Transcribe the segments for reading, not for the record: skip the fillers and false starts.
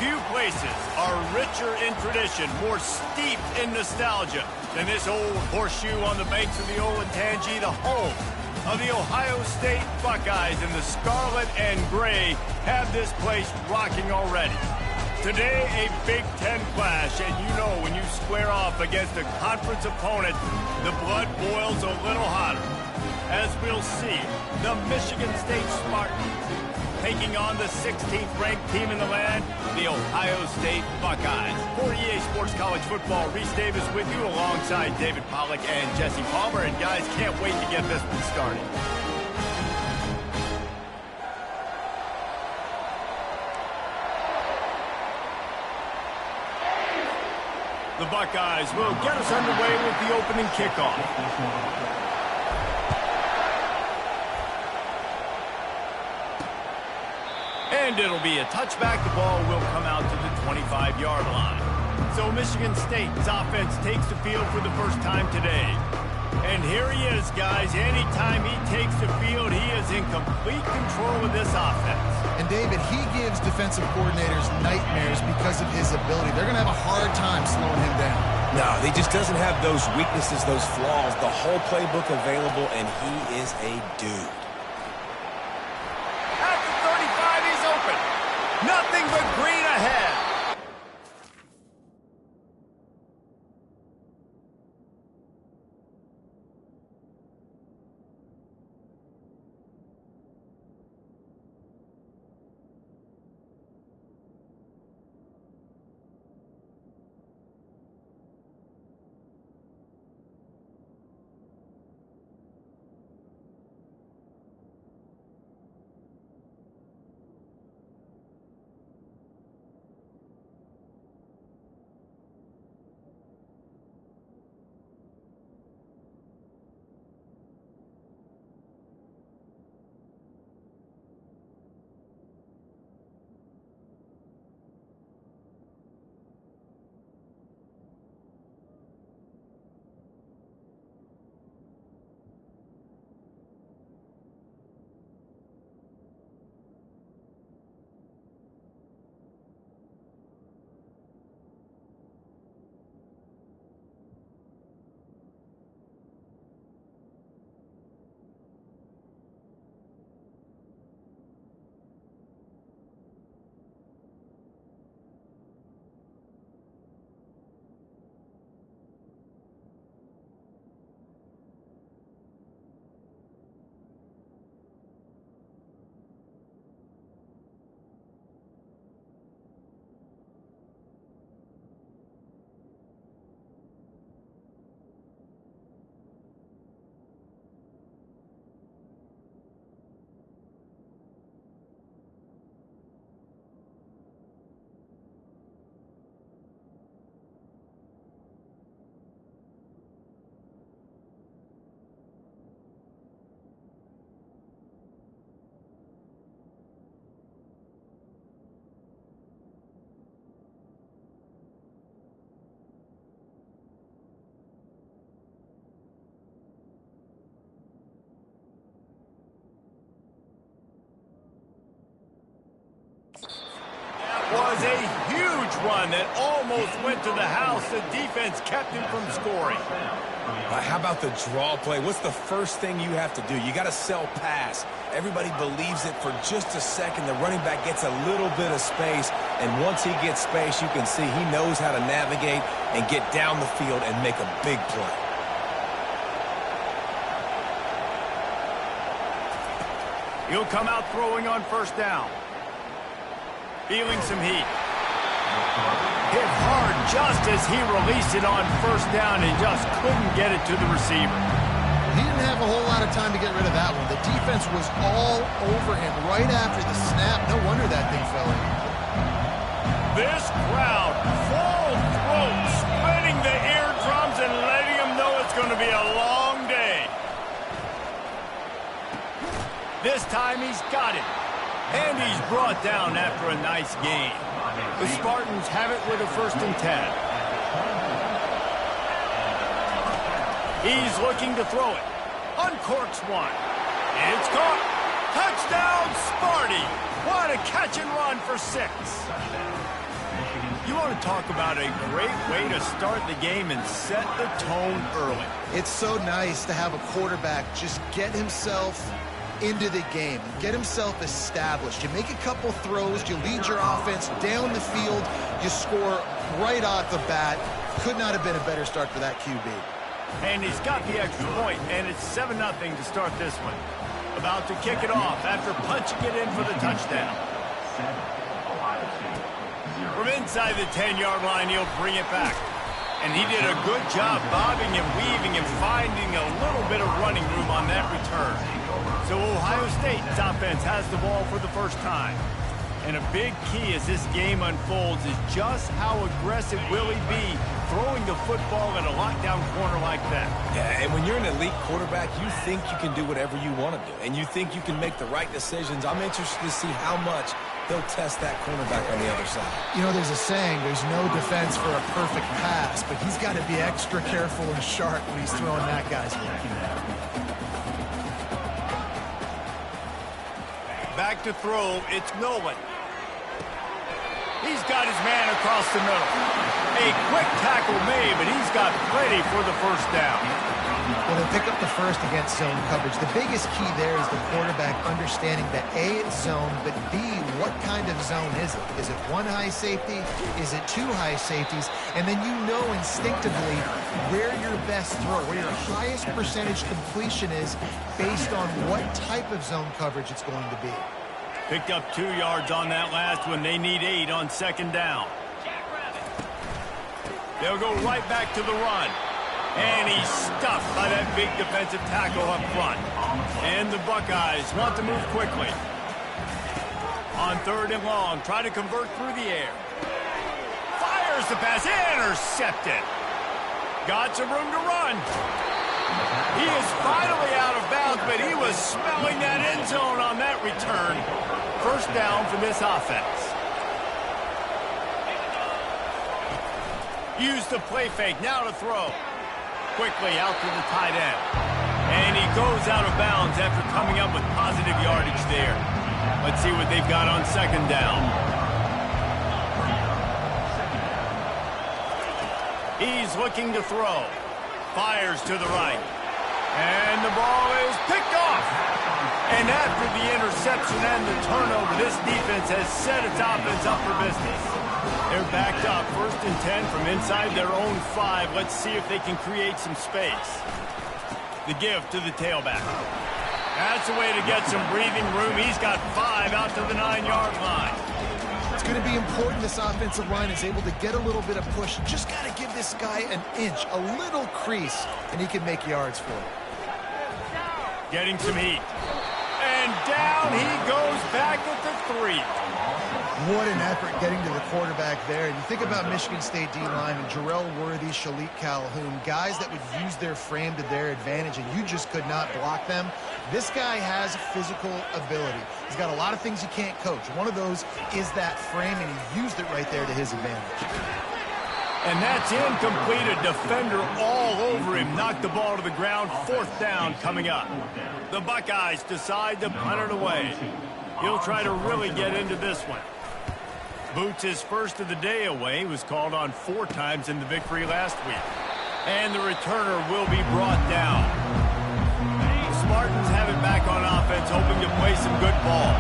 Few places are richer in tradition, more steeped in nostalgia than this old horseshoe on the banks of the Olentangy, the home of the Ohio State Buckeyes, and the scarlet and gray have this place rocking already. Today, a Big Ten clash, and you know when you square off against a conference opponent, the blood boils a little hotter. As we'll see, the Michigan State Spartans taking on the 16th ranked team in the land, the Ohio State Buckeyes. For EA Sports College Football, Reese Davis with you alongside David Pollack and Jesse Palmer. And guys, can't wait to get this one started. The Buckeyes will get us underway with the opening kickoff. And it'll be a touchback. The ball will come out to the 25-yard line. So Michigan State's offense takes the field for the first time today. And here he is, guys. Anytime he takes the field, he is in complete control of this offense. And David, he gives defensive coordinators nightmares because of his ability. They're going to have a hard time slowing him down. No, he just doesn't have those weaknesses, those flaws, the whole playbook available, and he is a dude. At the 35, he's open. Nothing but green ahead. Was a huge run that almost went to the house. The defense kept him from scoring. How about the draw play? What's the first thing you have to do? You got to sell pass. Everybody believes it for just a second. The running back gets a little bit of space, and once he gets space, you can see he knows how to navigate and get down the field and make a big play. He'll come out throwing on first down. Feeling some heat. Hit hard just as he released it on first down and just couldn't get it to the receiver. He didn't have a whole lot of time to get rid of that one. The defense was all over him right after the snap. No wonder that thing fell in. This crowd, full throat, splitting the eardrums and letting them know it's going to be a long day. This time he's got it. And he's brought down after a nice gain. The Spartans have it with a 1st and 10. He's looking to throw it. Uncorks one. It's caught. Touchdown, Sparty. What a catch and run for 6. You want to talk about a great way to start the game and set the tone early. It's so nice to have a quarterback just get himself into the game, get himself established. You make a couple throws, you lead your offense down the field, you score right off the bat. Could not have been a better start for that QB. And he's got the extra point, and it's 7-0 to start this one. About to kick it off after punching it in for the touchdown. From inside the 10-yard line, he'll bring it back. And he did a good job bobbing and weaving and finding a little bit of running room on that return. So Ohio State's offense has the ball for the first time. And a big key as this game unfolds is just how aggressive will he be throwing the football at a lockdown corner like that. Yeah, and when you're an elite quarterback, you think you can do whatever you want to do. And you think you can make the right decisions. I'm interested to see how much they'll test that cornerback on the other side. You know, there's a saying, there's no defense for a perfect pass, but he's got to be extra careful and sharp when he's throwing that guy's way. Back to throw, it's Nolan. He's got his man across the middle. A quick tackle made, but he's got plenty for the first down. Well, they pick up the first against zone coverage. The biggest key there is the quarterback understanding that A, it's zone, but B, what kind of zone is it? Is it one high safety? Is it two high safeties? And then you know instinctively where your best throw, where your highest percentage completion is based on what type of zone coverage it's going to be. Picked up 2 yards on that last one. They need 8 on second down. They'll go right back to the run. And he's stuffed by that big defensive tackle up front. And the Buckeyes want to move quickly. On 3rd and long, try to convert through the air. Fires the pass, intercepted. Got some room to run. He is finally out of bounds, but he was smelling that end zone on that return. First down for this offense. Use the play fake, now to throw. Quickly out to the tight end. And he goes out of bounds after coming up with positive yardage there. Let's see what they've got on second down. He's looking to throw. Fires to the right. And the ball is picked off. And after the interception and the turnover, this defense has set its offense up for business. They're backed up, 1st and 10 from inside their own 5. Let's see if they can create some space. The give to the tailback. That's a way to get some breathing room. He's got 5 out to the 9-yard line. It's going to be important this offensive line is able to get a little bit of push. Just got to give this guy an inch, a little crease, and he can make yards for it. Getting some heat. And down he goes back at the 3. What an effort getting to the quarterback there. And you think about Michigan State D-linemen, Jarrell Worthy, Shalik Calhoun, guys that would use their frame to their advantage, and you just could not block them. This guy has physical ability. He's got a lot of things you can't coach. One of those is that frame, and he used it right there to his advantage. And that's incomplete. A defender all over him. Knocked the ball to the ground. 4th down coming up. The Buckeyes decide to punt it away. He'll try to really get into this one. Boots, his first of the day away, was called on 4 times in the victory last week. And the returner will be brought down. The Spartans have it back on offense, hoping to play some good ball.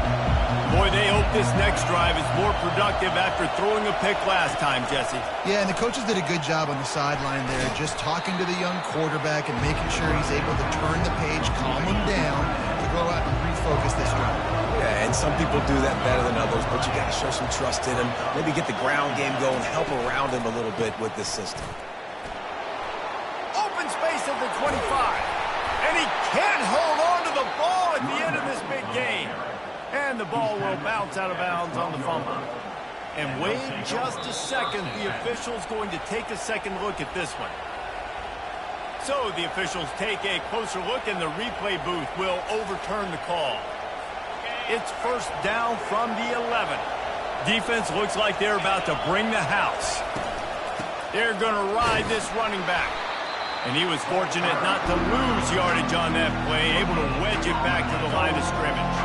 Boy, they hope this next drive is more productive after throwing a pick last time, Jesse. Yeah, and the coaches did a good job on the sideline there, just talking to the young quarterback and making sure he's able to turn the page, calm him down, to go out and refocus this drive. Yeah, and some people do that better than others, but you got to show some trust in him. Maybe get the ground game going, help around him a little bit with this system. Open space at the 25. And he can't hold on to the ball at the end of this big game. And the ball will bounce out of bounds on the fumble. And wait just a second. The official's going to take a second look at this one. So the officials take a closer look, and the replay booth will overturn the call. It's first down from the 11. Defense looks like they're about to bring the house. They're going to ride this running back. And he was fortunate not to lose yardage on that play, able to wedge it back to the line of scrimmage.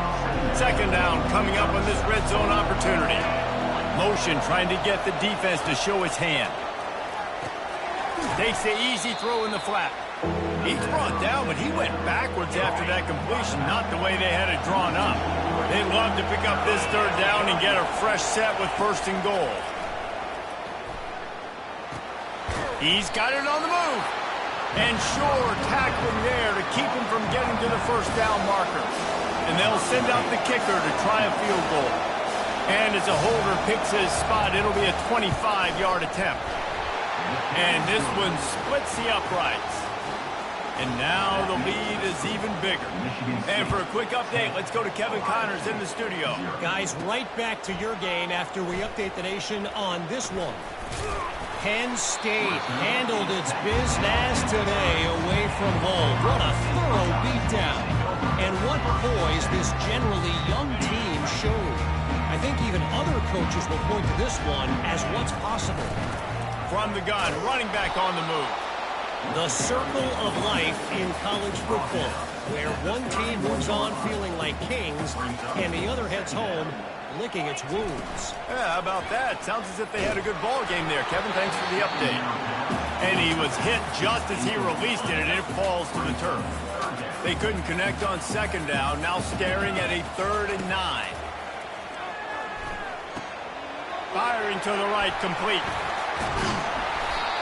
Second down coming up on this red zone opportunity. Motion trying to get the defense to show his hand. Takes the easy throw in the flat. He's brought down, but he went backwards after that completion, not the way they had it drawn up. They'd love to pick up this third down and get a fresh set with first and goal. He's got it on the move. And Shore tackling there to keep him from getting to the first down marker. And they'll send out the kicker to try a field goal. And as a holder picks his spot, it'll be a 25-yard attempt. And this one splits the uprights. And now the lead is even bigger. And for a quick update, let's go to Kevin Connors in the studio. Guys, right back to your game after we update the nation on this one. Penn State handled its business today away from home. What a thorough beatdown. And what poise this generally young team showed. I think even other coaches will point to this one as what's possible. From the gun, running back on the move. The circle of life in college football, where one team moves on feeling like kings and the other heads home licking its wounds. Yeah, how about that? Sounds as if they had a good ball game there. Kevin, thanks for the update. And he was hit just as he released it, and it falls to the turf. They couldn't connect on second down, now staring at a 3rd and 9. Firing to the right, complete.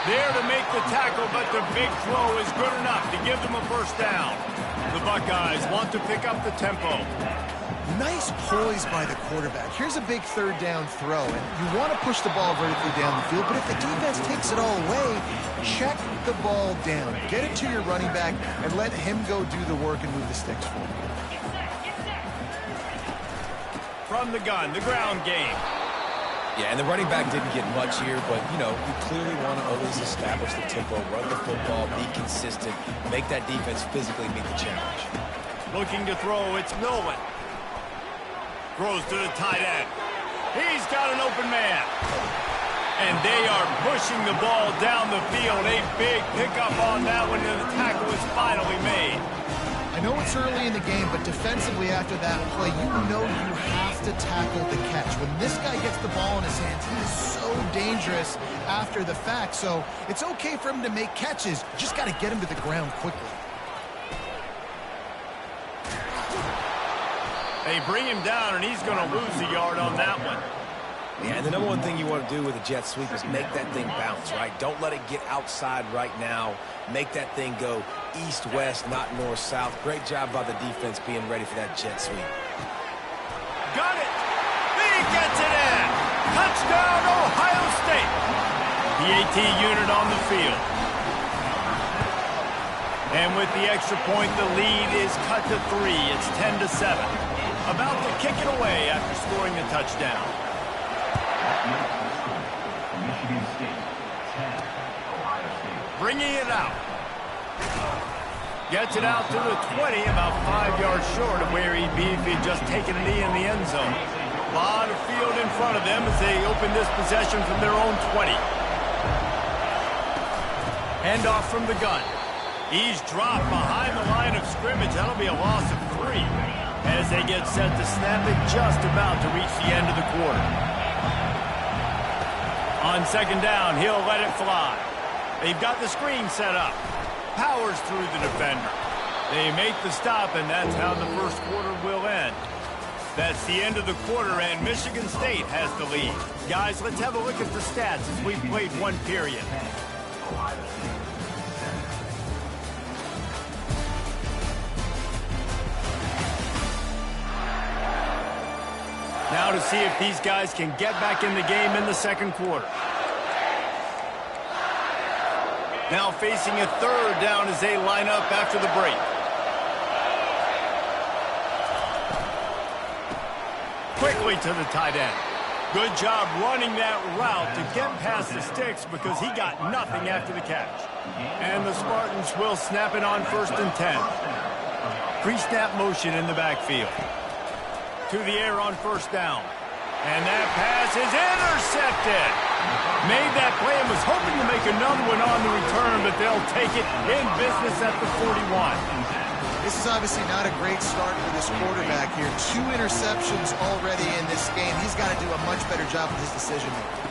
There to make the tackle, but the big throw is good enough to give them a first down. The Buckeyes want to pick up the tempo. Nice poise by the quarterback. Here's a big 3rd down throw, and you want to push the ball vertically down the field, but if the defense takes it all away, check the ball down. Get it to your running back and let him go do the work and move the sticks for you. From the gun, the ground game. Yeah, and the running back didn't get much here, but, you know, you clearly want to always establish the tempo, run the football, be consistent, make that defense physically meet the challenge. Looking to throw, it's Nolan. Throws to the tight end. He's got an open man. And they are pushing the ball down the field. A big pickup on that one, and the tackle is finally made. I know it's early in the game, but defensively after that play, you know you have to tackle the catch. When this guy gets the ball in his hands, he is so dangerous after the fact. So it's okay for him to make catches. You just got to get him to the ground quickly. They bring him down, and he's going to lose a yard on that one. Yeah, and the number one thing you want to do with a jet sweep is make that thing bounce, right? Don't let it get outside right now. Make that thing go east-west, not north-south. Great job by the defense being ready for that jet sweep. Got it! He gets it in! Touchdown, Ohio State! The AT unit on the field. And with the extra point, the lead is cut to 3. It's 10-7. About to kick it away after scoring the touchdown. Michigan State, 10, Ohio State. Bringing it out. Gets it out to the 20, about 5 yards short of where he'd be if he'd just taken a knee in the end zone. A lot of field in front of them as they open this possession from their own 20. Handoff from the gun. He's dropped behind the line of scrimmage. That'll be a loss of 3 as they get set to snap it just about to reach the end of the quarter. On second down, he'll let it fly. They've got the screen set up. Powers through the defender. They make the stop, and that's how the first quarter will end. That's the end of the quarter, and Michigan State has the lead. Guys, let's have a look at the stats as we've played one period. Now to see if these guys can get back in the game in the second quarter. Now facing a third down as they line up after the break. Quickly to the tight end. Good job running that route to get past the sticks because he got nothing after the catch. And the Spartans will snap it on 1st and 10. Pre-snap motion in the backfield. To the air on 1st down. And that pass is intercepted. Made that play and was hoping to make another one on the return, but they'll take it in business at the 41. This is obviously not a great start for this quarterback here. 2 interceptions already in this game. He's got to do a much better job with his decision making.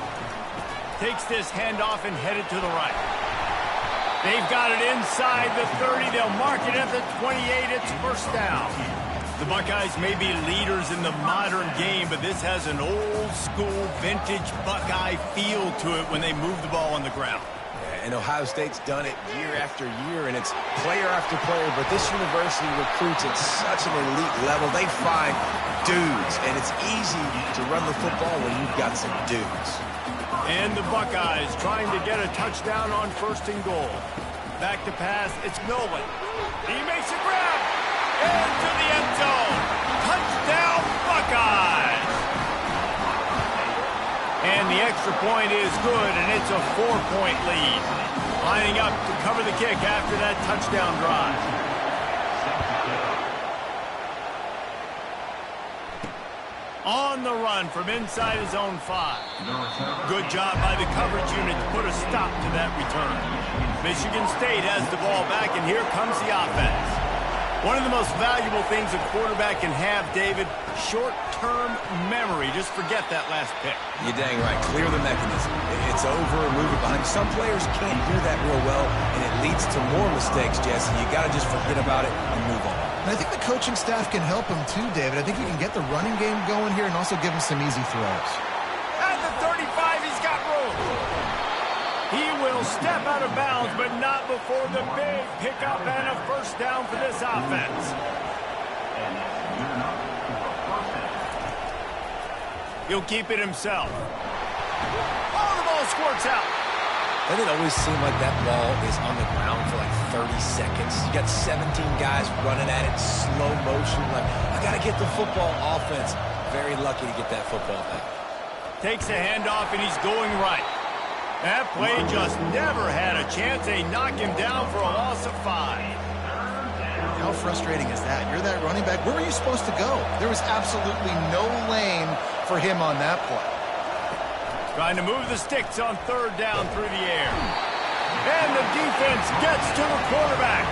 Takes this handoff and headed to the right. They've got it inside the 30. They'll mark it at the 28. It's first down. The Buckeyes may be leaders in the modern game, but this has an old-school, vintage Buckeye feel to it when they move the ball on the ground. And Ohio State's done it year after year, and it's player after player, but this university recruits at such an elite level. They find dudes, and it's easy to run the football when you've got some dudes. And the Buckeyes trying to get a touchdown on 1st and goal. Back to pass, it's Nolan. He makes a grab into the end zone. Touchdown, Buckeyes! And the extra point is good, and it's a 4-point lead. Lining up to cover the kick after that touchdown drive. On the run from inside his own 5. Good job by the coverage unit to put a stop to that return. Michigan State has the ball back, and here comes the offense. One of the most valuable things a quarterback can have, David, short-term memory. Just forget that last pick. You're dang right. Clear the mechanism. It's over and move it behind. Some players can't do that real well, and it leads to more mistakes, Jesse. You got to just forget about it and move on. And I think the coaching staff can help him too, David. I think you can get the running game going here and also give him some easy throws. At the 35, he's got room. He will step out of bounds, but not before the big pickup and a first down for this offense. He'll keep it himself. Oh, the ball squirts out. Doesn't it always seem like that ball is on the ground for like 30 seconds? You got 17 guys running at it, slow motion. Like, I got to get the football. Offense, very lucky to get that football back. Takes a handoff, and he's going right. That play just never had a chance. They knock him down for a loss of 5. How frustrating is that? You're that running back. Where were you supposed to go? There was absolutely no lane for him on that play. Trying to move the sticks on 3rd down through the air. And the defense gets to the quarterback.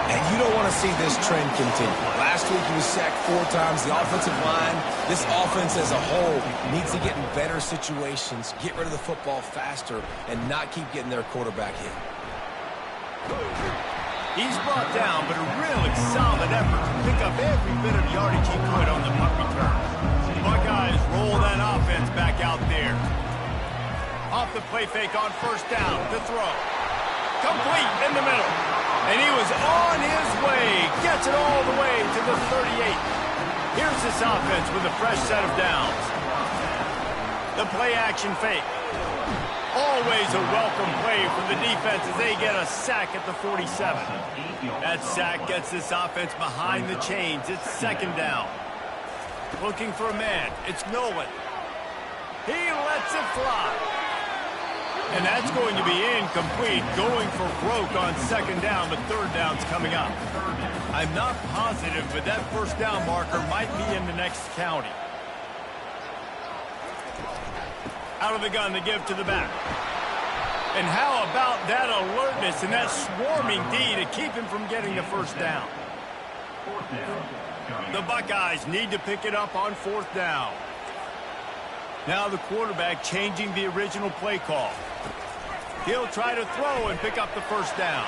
And you don't want to see this trend continue. Last week he was sacked 4 times. The offensive line, this offense as a whole, needs to get in better situations, get rid of the football faster, and not keep getting their quarterback hit. He's brought down, but a really solid effort to pick up every bit of yardage he could on the punt return. Buckeyes roll that offense back out there. Off the play fake on 1st down to throw. Complete in the middle. And he was on his way. Gets it all the way to the 38. Here's this offense with a fresh set of downs. The play action fake. Always a welcome play from the defense as they get a sack at the 47. That sack gets this offense behind the chains. It's 2nd down. Looking for a man. It's Nolan. He lets it fly. And that's going to be incomplete. Going for broke on 2nd down, but 3rd down's coming up. I'm not positive, but that 1st down marker might be in the next county. Out of the gun to give to the back. And how about that alertness and that swarming D to keep him from getting the 1st down? The Buckeyes need to pick it up on 4th down. Now the quarterback changing the original play call. He'll try to throw and pick up the 1st down.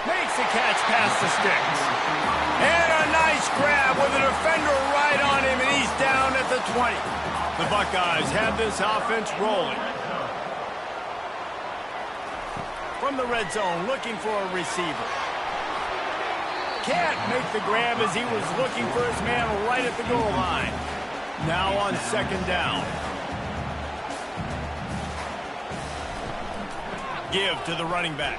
Makes the catch past the sticks. And a nice grab with a defender right on him, and he's down at the 20. The Buckeyes have this offense rolling. From the red zone, looking for a receiver. Can't make the grab as he was looking for his man right at the goal line. Now on 2nd down. Give to the running back.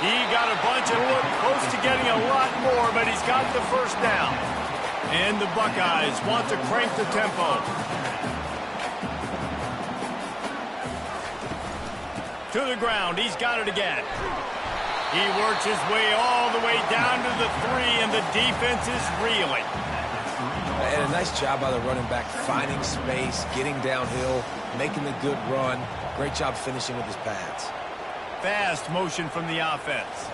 He got a bunch and looked close to getting a lot more, but he's got the 1st down. And the Buckeyes want to crank the tempo. To the ground, he's got it again. He works his way all the way down to the 3, and the defense is reeling. And a nice job by the running back, finding space, getting downhill, making the good run. Great job finishing with his pads. Fast motion from the offense.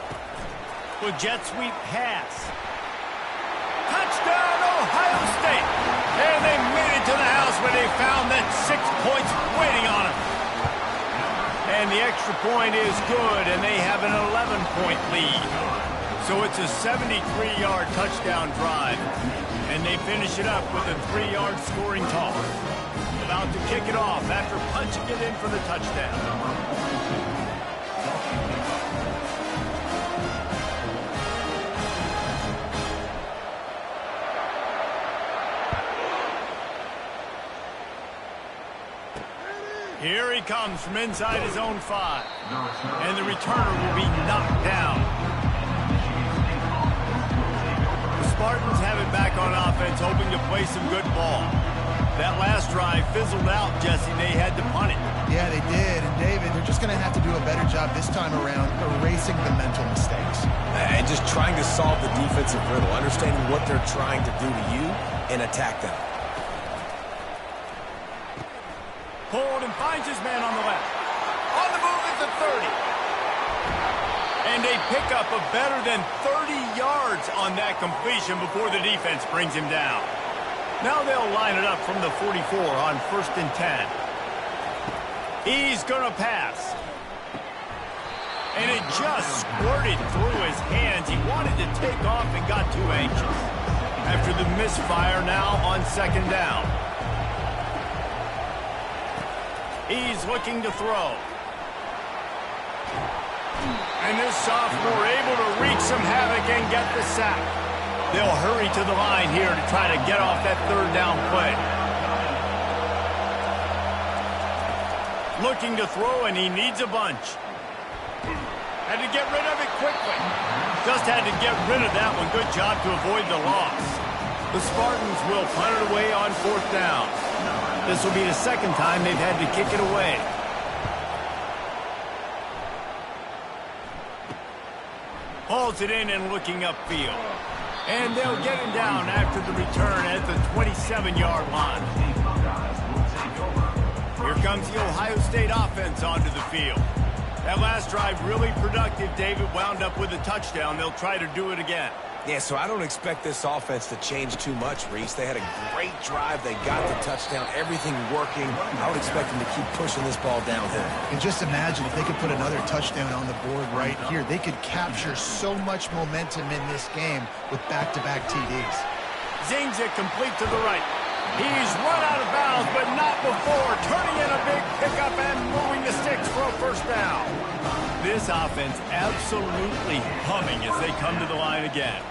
With jet sweep pass. Touchdown, Ohio State. And they made it to the house where they found that 6 points waiting on them. And the extra point is good, and they have an 11-point lead. So it's a 73-yard touchdown drive. And they finish it up with a 3-yard scoring toss. About to kick it off after punching it in for the touchdown. Here he comes from inside his own 5. And the returner will be knocked down. The Spartans have it back on offense, hoping to play some good ball. That last drive fizzled out, Jesse. They had to punt it. Yeah, they did. And, David, they're just going to have to do a better job this time around erasing the mental mistakes. And just trying to solve the defensive riddle, understanding what they're trying to do to you and attack them. Hold and finds his man on the left. On the move at the 30. And they pick up a better than 30 yards on that completion before the defense brings him down. Now they'll line it up from the 44 on 1st and 10. He's going to pass. And it just squirted through his hands. He wanted to take off and got too anxious. After the misfire now on 2nd down. He's looking to throw. And this sophomore able to wreak some havoc and get the sack. They'll hurry to the line here to try to get off that 3rd down play. Looking to throw, and he needs a bunch. Had to get rid of it quickly. Just had to get rid of that one. Good job to avoid the loss. The Spartans will punt it away on 4th down. This will be the 2nd time they've had to kick it away. Hauls it in and looking upfield. And they'll get him down after the return at the 27-yard line. Here comes the Ohio State offense onto the field. That last drive really productive. David wound up with a touchdown. They'll try to do it again. Yeah, so I don't expect this offense to change too much, Reese. They had a great drive. They got the touchdown. Everything working. I would expect them to keep pushing this ball downhill. And just imagine if they could put another touchdown on the board right here. They could capture so much momentum in this game with back-to-back TDs. Zings it complete to the right. He's run out of bounds, but not before. Turning in a big pickup and moving the sticks for a 1st down. This offense absolutely humming as they come to the line again.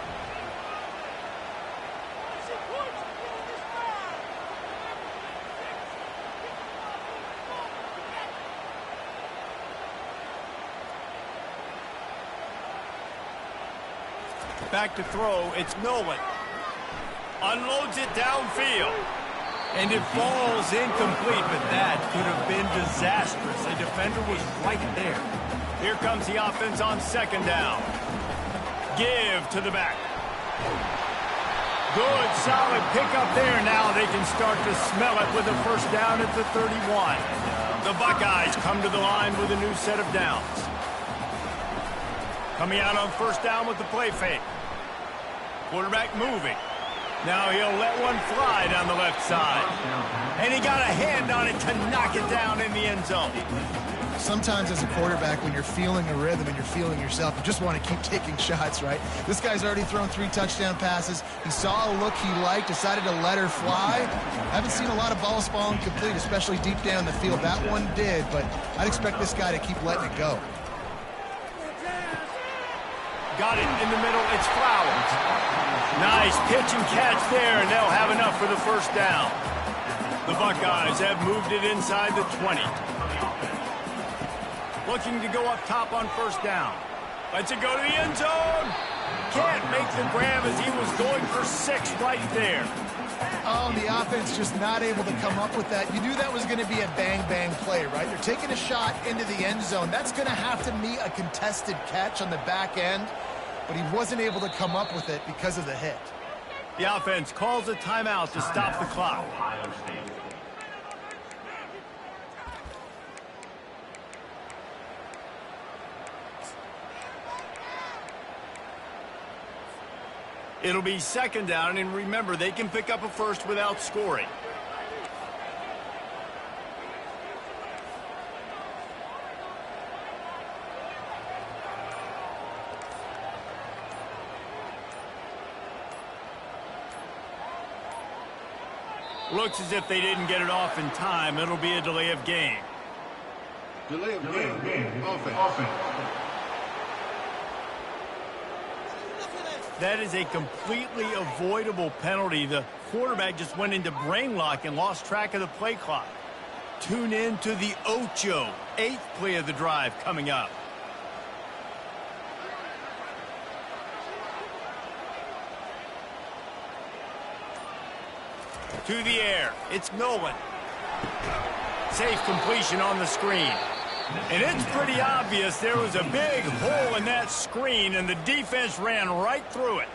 Back to throw, it's Nolan. Unloads it downfield. And it falls incomplete, but that could have been disastrous. The defender was right there. Here comes the offense on 2nd down. Give to the back. Good, solid pickup there. Now they can start to smell it with a 1st down at the 31. The Buckeyes come to the line with a new set of downs. Coming out on 1st down with the play fake. Quarterback moving. Now he'll let one fly down the left side. And he got a hand on it to knock it down in the end zone. Sometimes as a quarterback, when you're feeling a rhythm and you're feeling yourself, you just want to keep taking shots, right? This guy's already thrown 3 touchdown passes. He saw a look he liked, decided to let her fly. Haven't seen a lot of balls falling complete, especially deep down the field. That one did, but I'd expect this guy to keep letting it go. Got it in the middle. It's Flowers. Nice pitch and catch there, and they'll have enough for the 1st down. The Buckeyes have moved it inside the 20. Looking to go up top on 1st down. Lets it go to the end zone. Can't make the grab as he was going for 6 right there. Oh, the offense just not able to come up with that. You knew that was going to be a bang-bang play, right? They're taking a shot into the end zone. That's going to have to be a contested catch on the back end, but he wasn't able to come up with it because of the hit. The offense calls a timeout to stop the clock. Ohio State. It'll be second down, and remember, they can pick up a first without scoring. Looks as if they didn't get it off in time. It'll be a delay of game. Delay of game. Offense. That is a completely avoidable penalty. The quarterback just went into brain lock and lost track of the play clock. Tune in to the Ocho, 8th play of the drive coming up. To the air, it's Nolan. Safe completion on the screen. And it's pretty obvious there was a big hole in that screen, and the defense ran right through it.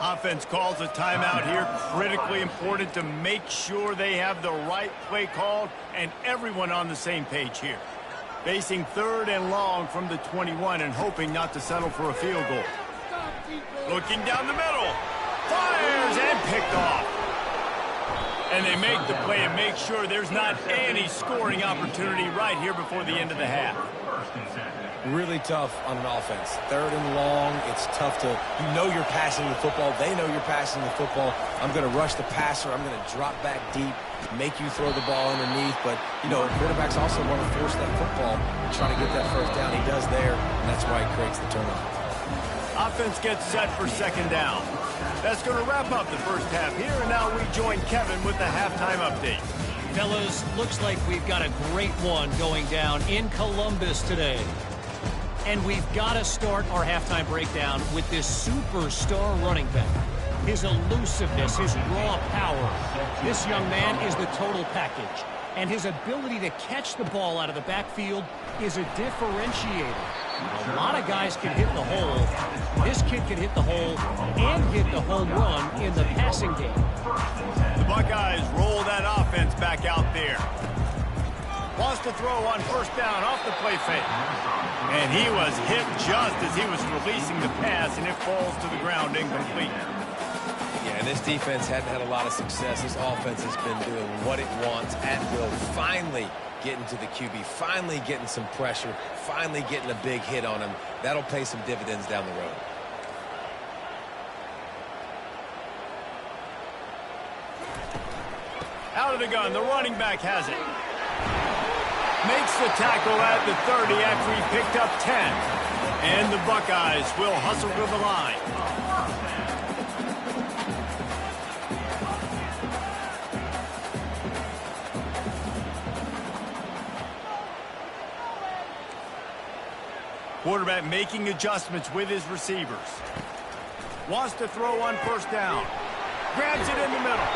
Offense calls a timeout here. Critically important to make sure they have the right play called and everyone on the same page here. Facing 3rd and long from the 21 and hoping not to settle for a field goal. Looking down the middle. Fires and picked off. And they make the play and make sure there's not any scoring opportunity right here before the end of the half. Really tough on an offense. 3rd and long, it's tough to, you know you're passing the football. They know you're passing the football. I'm going to rush the passer. I'm going to drop back deep, make you throw the ball underneath. But, you know, quarterbacks also want to force that football and try to get that first down. He does there, and that's why he creates the turnover. Offense gets set for second down. That's going to wrap up the first half here, and now we join Kevin with the halftime update. Fellas, looks like we've got a great one going down in Columbus today. And we've got to start our halftime breakdown with this superstar running back. His elusiveness, his raw power. This young man is the total package. And his ability to catch the ball out of the backfield is a differentiator. A lot of guys can hit the hole. This kid can hit the hole and hit the home run in the passing game. The Buckeyes roll that offense back out there. Wants to throw on first down off the play fake. And he was hit just as he was releasing the pass, and it falls to the ground incomplete. Yeah, and this defense hadn't had a lot of success. This offense has been doing what it wants at will. Finally getting to the QB, finally getting some pressure, finally getting a big hit on him. That'll pay some dividends down the road. Out of the gun, the running back has it. Makes the tackle at the 30 after he picked up 10. And the Buckeyes will hustle to the line. Quarterback making adjustments with his receivers. Wants to throw on first down. Grabs it in the middle.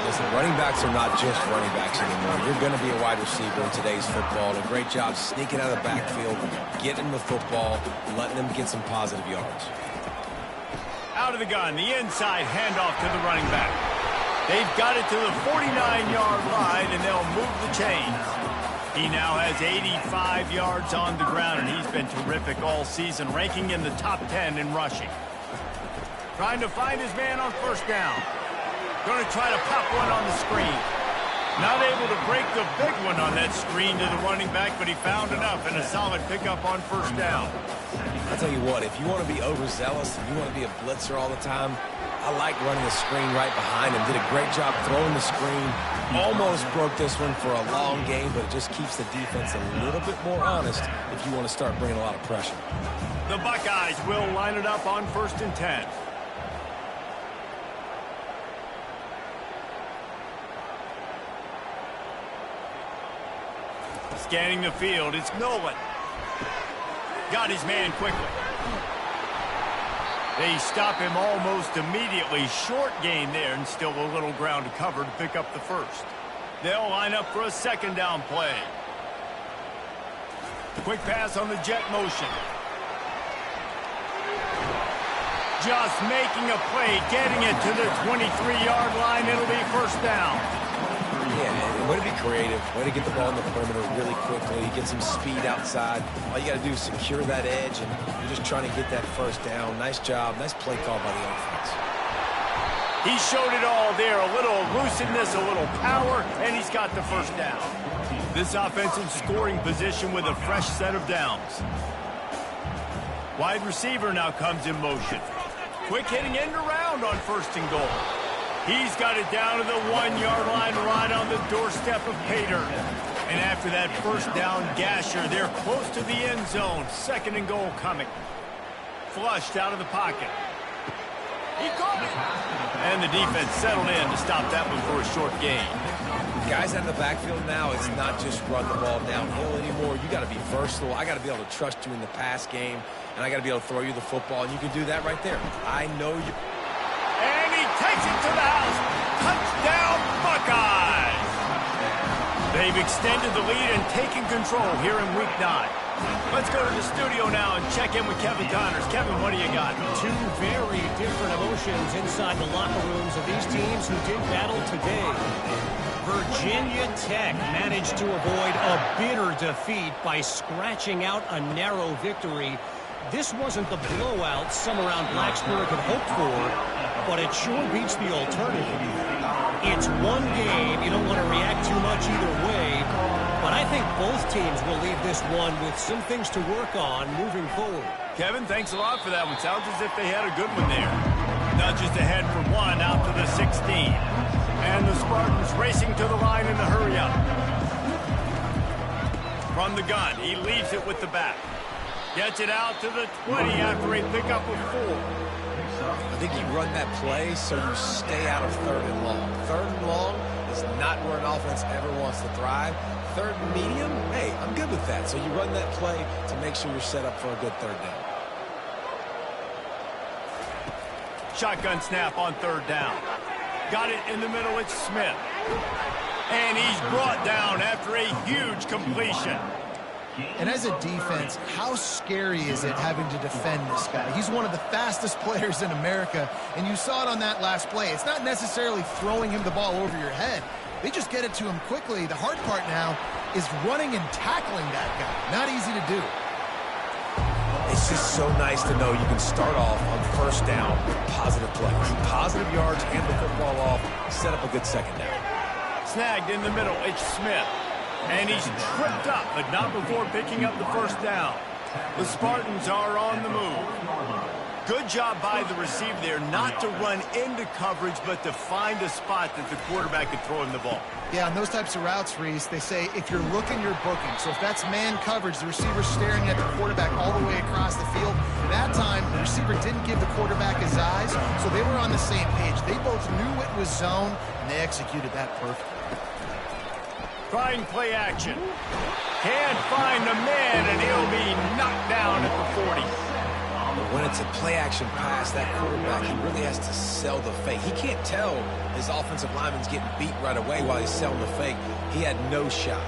Listen, running backs are not just running backs anymore. You're going to be a wide receiver in today's football. A great job sneaking out of the backfield, getting the football, letting them get some positive yards. Out of the gun, the inside handoff to the running back. They've got it to the 49-yard line, and they'll move the chains. He now has 85 yards on the ground, and he's been terrific all season, ranking in the top 10 in rushing. Trying to find his man on first down. Going to try to pop one on the screen. Not able to break the big one on that screen to the running back, but he found enough and a solid pickup on first down. I'll tell you what, if you want to be overzealous, if you want to be a blitzer all the time, I like running the screen right behind him. Did a great job throwing the screen. Almost broke this one for a long game, but it just keeps the defense a little bit more honest if you want to start bringing a lot of pressure. The Buckeyes will line it up on 1st and 10. Scanning the field, it's Nolan. Got his man quickly. They stop him almost immediately. Short gain there, and still a little ground to cover to pick up the first. They'll line up for a second down play. Quick pass on the jet motion. Just making a play, getting it to the 23-yard line. It'll be first down. Yeah, way to be creative, way to get the ball in the perimeter really quickly, get some speed outside. All you got to do is secure that edge, and you're just trying to get that first down. Nice job, nice play call by the offense. He showed it all there, a little elusiveness, a little power, and he's got the first down. This offense in scoring position with a fresh set of downs. Wide receiver now comes in motion. Quick hitting end around on 1st and goal. He's got it down to the 1-yard line right on the doorstep of Pater. And after that first down gasher, they're close to the end zone. 2nd and goal coming. Flushed out of the pocket. He caught it. And the defense settled in to stop that one for a short gain. Guys out of the backfield now, it's not just run the ball downhill anymore. You got to be versatile. I got to be able to trust you in the pass game, and I got to be able to throw you the football, and you can do that right there. I know you. And he takes it to the house. Touchdown, Buckeyes! They've extended the lead and taken control here in Week 9. Let's go to the studio now and check in with Kevin Connors. Kevin, what do you got? Two very different emotions inside the locker rooms of these teams who did battle today. Virginia Tech managed to avoid a bitter defeat by scratching out a narrow victory. This wasn't the blowout some around Blacksburg had hoped for, but it sure beats the alternative. It's one game. You don't want to react too much either way, but I think both teams will leave this one with some things to work on moving forward. Kevin, thanks a lot for that one. Sounds as if they had a good one there. Nudges ahead for 1 out to the 16. And the Spartans racing to the line in the hurry-up. From the gun, he leaves it with the back. Gets it out to the 20 after a pickup of 4. I think you run that play so you stay out of 3rd and long. 3rd and long is not where an offense ever wants to thrive. 3rd and medium, hey, I'm good with that. So you run that play to make sure you're set up for a good 3rd down. Shotgun snap on 3rd down. Got it in the middle, it's Smith. And he's brought down after a huge completion. And as a defense, how scary is it having to defend this guy? He's one of the fastest players in America, and you saw it on that last play. It's not necessarily throwing him the ball over your head. They just get it to him quickly. The hard part now is running and tackling that guy. Not easy to do. It's just so nice to know you can start off on 1st down with positive plays. Positive yards, hand the football off, set up a good 2nd down. Snagged in the middle, it's Smith. And he's tripped up, but not before picking up the 1st down. The Spartans are on the move. Good job by the receiver there, not to run into coverage, but to find a spot that the quarterback could throw him the ball. Yeah, on those types of routes, Reese, they say if you're looking, you're booking. So if that's man coverage, the receiver's staring at the quarterback all the way across the field. That time, the receiver didn't give the quarterback his eyes, so they were on the same page. They both knew it was zone, and they executed that perfectly. Trying play action. Can't find the man, and he'll be knocked down at the 40. When it's a play-action pass, that quarterback, he really has to sell the fake. He can't tell his offensive lineman's getting beat right away while he's selling the fake. He had no shot.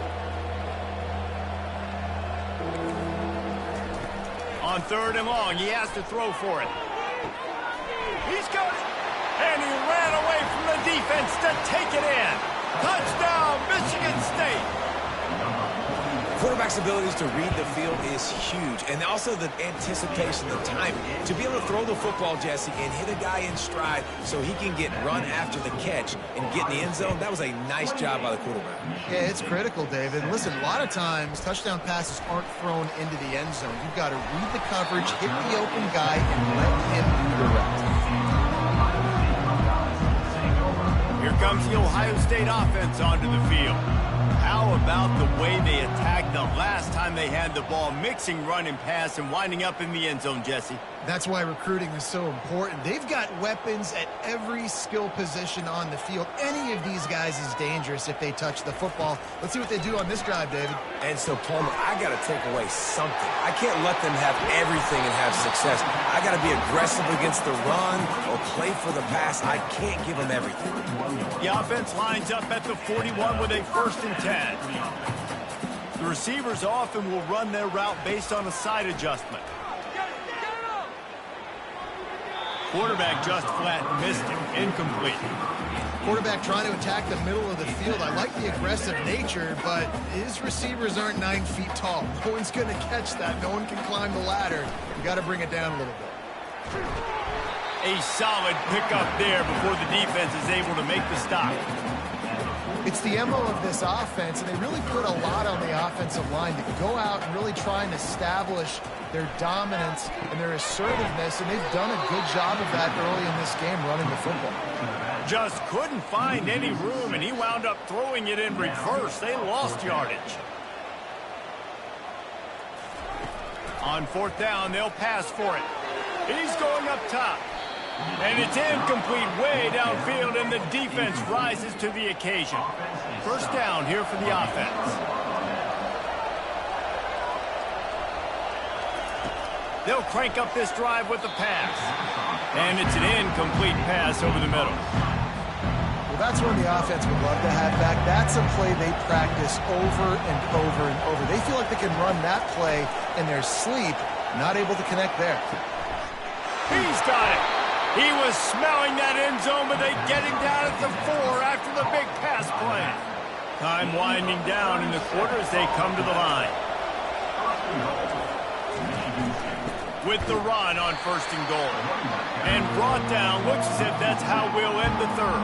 On 3rd and long, he has to throw for it. He's got it. And he ran away from the defense to take it in. Touchdown, Michigan State. Quarterback's abilities to read the field is huge, and also the anticipation, the timing. To be able to throw the football, Jesse, and hit a guy in stride so he can get run after the catch and get in the end zone, that was a nice job by the quarterback. Yeah, it's critical, David. Listen, a lot of times, touchdown passes aren't thrown into the end zone. You've got to read the coverage, hit the open guy, and let him do the rest. Here comes the Ohio State offense onto the field. How about the way they attacked the last time they had the ball, mixing run and pass and winding up in the end zone, Jesse? That's why recruiting is so important. They've got weapons at every skill position on the field. Any of these guys is dangerous if they touch the football. Let's see what they do on this drive, David. And so, Palmer, I got to take away something. I can't let them have everything and have success. I got to be aggressive against the run or play for the pass. I can't give them everything. The offense lines up at the 41 with a 1st and 10. The receivers often will run their route based on a side adjustment. Quarterback just flat missed him. Incomplete. Quarterback trying to attack the middle of the field. I like the aggressive nature, but his receivers aren't 9 feet tall. No one's going to catch that. No one can climb the ladder. You got to bring it down a little bit. A solid pickup there before the defense is able to make the stop. It's the MO of this offense, and they really put a lot on the offensive line to go out and really try and establish their dominance and their assertiveness, and they've done a good job of that early in this game running the football. Just couldn't find any room, and he wound up throwing it in reverse. They lost yardage. On fourth down, they'll pass for it. He's going up top. And it's incomplete way downfield, and the defense rises to the occasion. First down here for the offense. They'll crank up this drive with the pass. And it's an incomplete pass over the middle. Well, that's one the offense would love to have back. That's a play they practice over and over and over. They feel like they can run that play in their sleep, not able to connect there. He's got it. He was smelling that end zone, but they get him down at the 4 after the big pass play. Time winding down in the quarter as they come to the line. With the run on first and goal. And brought down, looks as if that's how we'll end the third.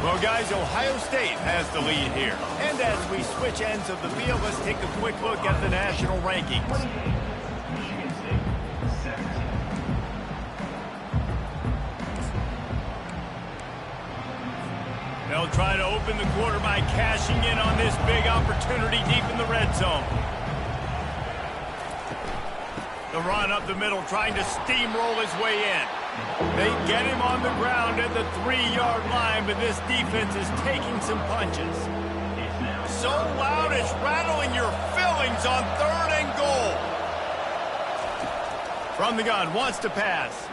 Well, guys, Ohio State has the lead here. And as we switch ends of the field, let's take a quick look at the national rankings. They'll try to open the quarter by cashing in on this big opportunity deep in the red zone. The run up the middle, trying to steamroll his way in. They get him on the ground at the 3-yard line, but this defense is taking some punches. So loud it's rattling your fillings on third and goal. From the gun, wants to pass.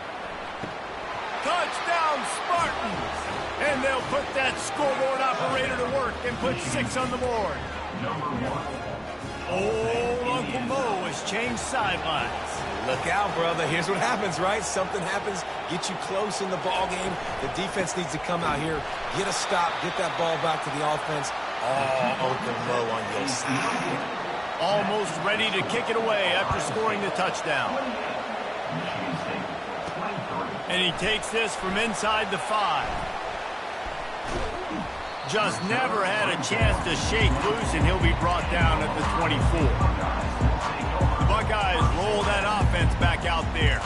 Touchdown, Spartans! And they'll put that scoreboard operator to work and put 6 on the board. Old Uncle Mo has changed sidelines. Look out, brother. Here's what happens, right? Something happens, get you close in the ball game. The defense needs to come out here, get a stop, get that ball back to the offense. Oh, Uncle Mo on your side. Almost ready to kick it away after scoring the touchdown. And he takes this from inside the 5. Just never had a chance to shake loose, and he'll be brought down at the 24. The Buckeyes roll that offense back out there.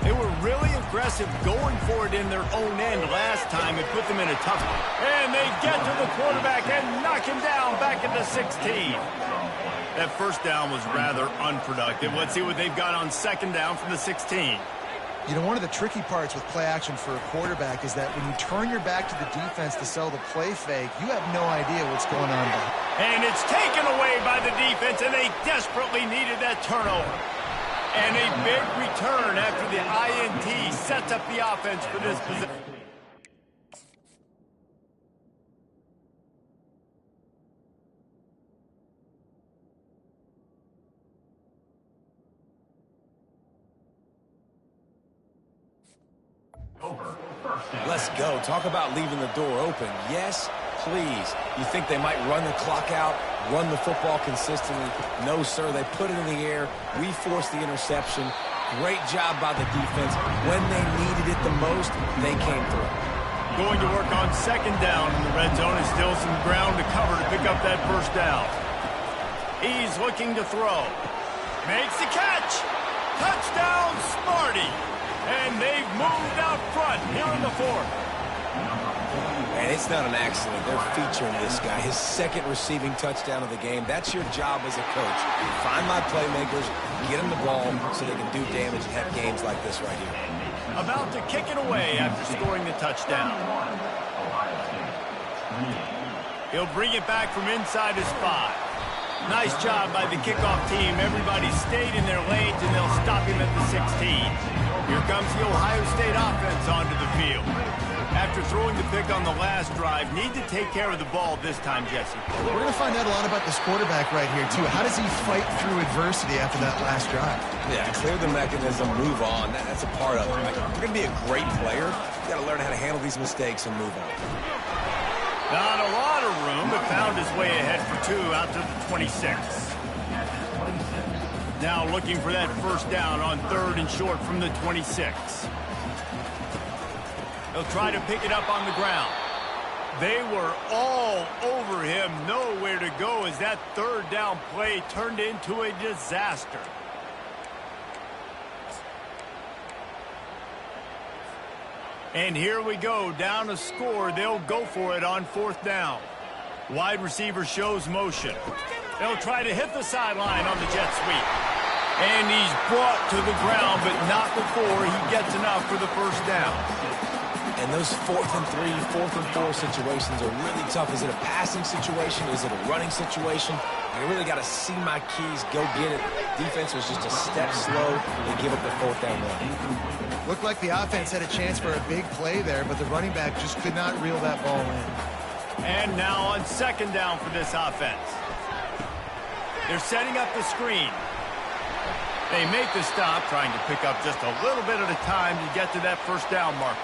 They were really aggressive going for it in their own end last time and put them in a tough one. And they get to the quarterback and knock him down back at the 16. That first down was rather unproductive. Let's see what they've got on second down from the 16. You know, one of the tricky parts with play action for a quarterback is that when you turn your back to the defense to sell the play fake, you have no idea what's going on behind. And it's taken away by the defense, and they desperately needed that turnover. And a big return after the INT sets up the offense for this position. Let's go. Talk about leaving the door open. Yes, please. You think they might run the clock out, run the football consistently? No, sir. They put it in the air. We forced the interception. Great job by the defense. When they needed it the most, they came through. Going to work on second down in the red zone, and still some ground to cover to pick up that first down. He's looking to throw. Makes the catch. Touchdown, Sparty. And they've moved out front here in the 4th. And it's not an accident. They're featuring this guy. His second receiving touchdown of the game. That's your job as a coach. Find my playmakers, get them the ball so they can do damage and have games like this right here. About to kick it away after scoring the touchdown. He'll bring it back from inside his 5. Nice job by the kickoff team. Everybody stayed in their lanes, and they'll stop him at the 16. Here comes the Ohio State offense onto the field. After throwing the pick on the last drive, need to take care of the ball this time, Jesse. We're going to find out a lot about this quarterback right here, too. How does he fight through adversity after that last drive? Yeah, clear the mechanism, move on. That's a part of it. Right? If you're going to be a great player, you got to learn how to handle these mistakes and move on. Not a lot of room, but found his way ahead for 2 out to the 26. Now looking for that first down on 3rd and short from the 26. They'll try to pick it up on the ground. They were all over him, nowhere to go as that 3rd down play turned into a disaster. And here we go, down a score. They'll go for it on 4th down. Wide receiver shows motion. They'll try to hit the sideline on the jet sweep. And he's brought to the ground, but not before he gets enough for the first down. And those 4th and 3, 4th and 4 situations are really tough. Is it a passing situation? Is it a running situation? I really got to see my keys, go get it. Defense was just a step slow. They give up the 4th down run. Looked like the offense had a chance for a big play there, but the running back just could not reel that ball in. And now on 2nd down for this offense. They're setting up the screen. They make the stop, trying to pick up just a little bit at a time to get to that first down marker.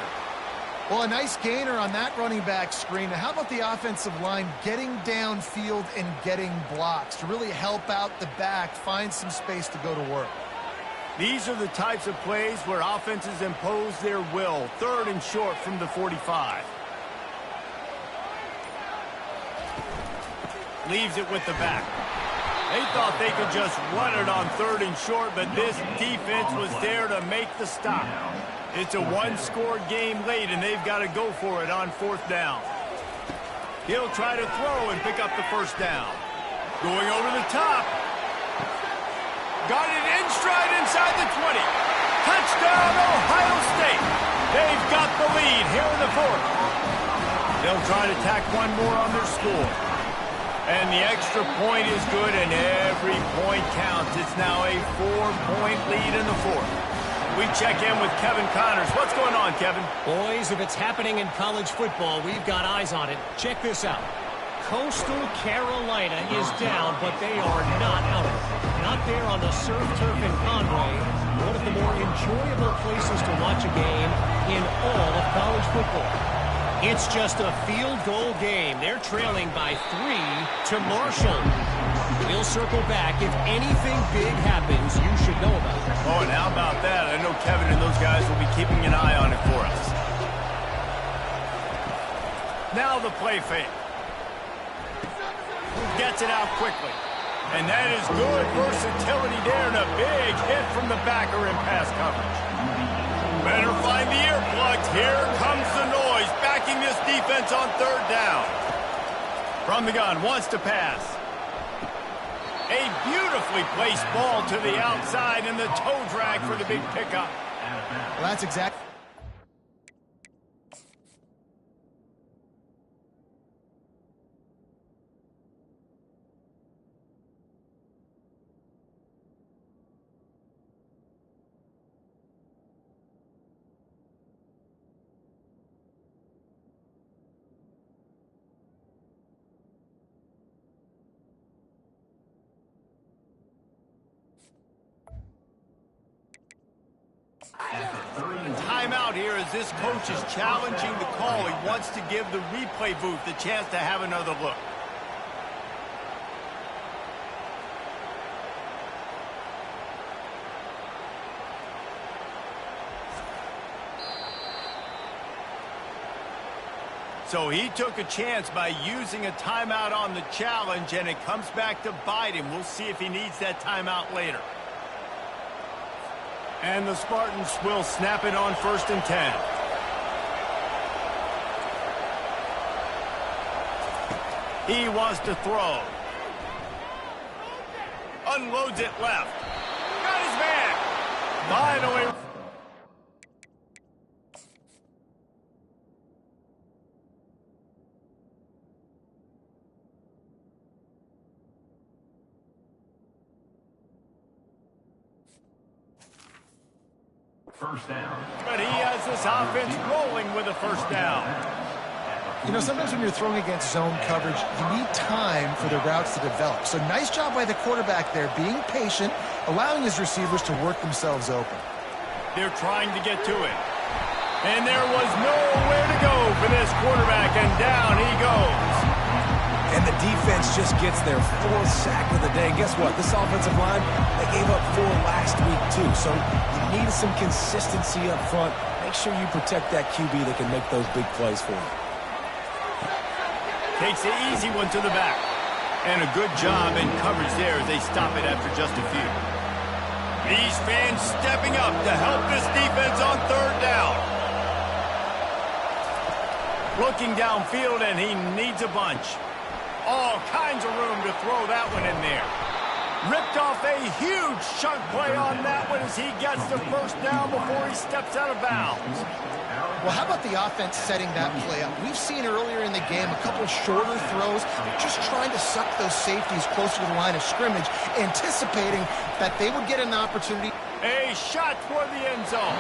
Well, a nice gainer on that running back screen. Now, how about the offensive line getting downfield and getting blocks to really help out the back, find some space to go to work? These are the types of plays where offenses impose their will. 3rd and short from the 45. Leaves it with the back. They thought they could just run it on 3rd and short, but this defense was there to make the stop. It's a one-score game late, and they've got to go for it on 4th down. He'll try to throw and pick up the first down. Going over the top. Got it in stride inside the 20. Touchdown, Ohio State. They've got the lead here in the 4th. They'll try to tack one more on their score. And the extra point is good, and every point counts. It's now a 4-point lead in the 4th. We check in with Kevin Connors. What's going on, Kevin? Boys, if it's happening in college football, we've got eyes on it. Check this out. Coastal Carolina is down, but they are not out of it. Not there on the surf, turf, and Conway. One of the more enjoyable places to watch a game in all of college football. It's just a field goal game. They're trailing by 3 to Marshall. We'll circle back. If anything big happens, you should know about it. Oh, and how about that? I know Kevin and those guys will be keeping an eye on it for us. Now the play fake. Gets it out quickly. And that is good versatility there, and a big hit from the backer in pass coverage. Better find the earplugs. Here comes the noise, backing this defense on 3rd down. From the gun, wants to pass. A beautifully placed ball to the outside, and the toe drag for the big pickup. Well, that's exactly. Timeout here as this coach is challenging the call. He wants to give the replay booth the chance to have another look. So he took a chance by using a timeout on the challenge, and it comes back to bite him. We'll see if he needs that timeout later. And the Spartans will snap it on 1st and 10. He wants to throw. Unloads it left. Got his man. Finally. First down. But he has this offense rolling with a first down. You know, sometimes when you're throwing against zone coverage, you need time for the routes to develop. So nice job by the quarterback there, being patient, allowing his receivers to work themselves open. They're trying to get to it. And there was nowhere to go for this quarterback, and down he goes. And the defense just gets their 4th sack of the day. And guess what? This offensive line, they gave up 4 last week too. So you need some consistency up front. Make sure you protect that QB that can make those big plays for you. Takes the easy one to the back. And a good job in coverage there as they stop it after just a few. These fans stepping up to help this defense on 3rd down. Looking downfield, and he needs a bunch. All kinds of room to throw that one in there. Ripped off a huge chunk play on that one as he gets the 1st down before he steps out of bounds. Well, how about the offense setting that play up? We've seen earlier in the game a couple shorter throws, just trying to suck those safeties closer to the line of scrimmage, anticipating that they would get an opportunity. A shot toward the end zone.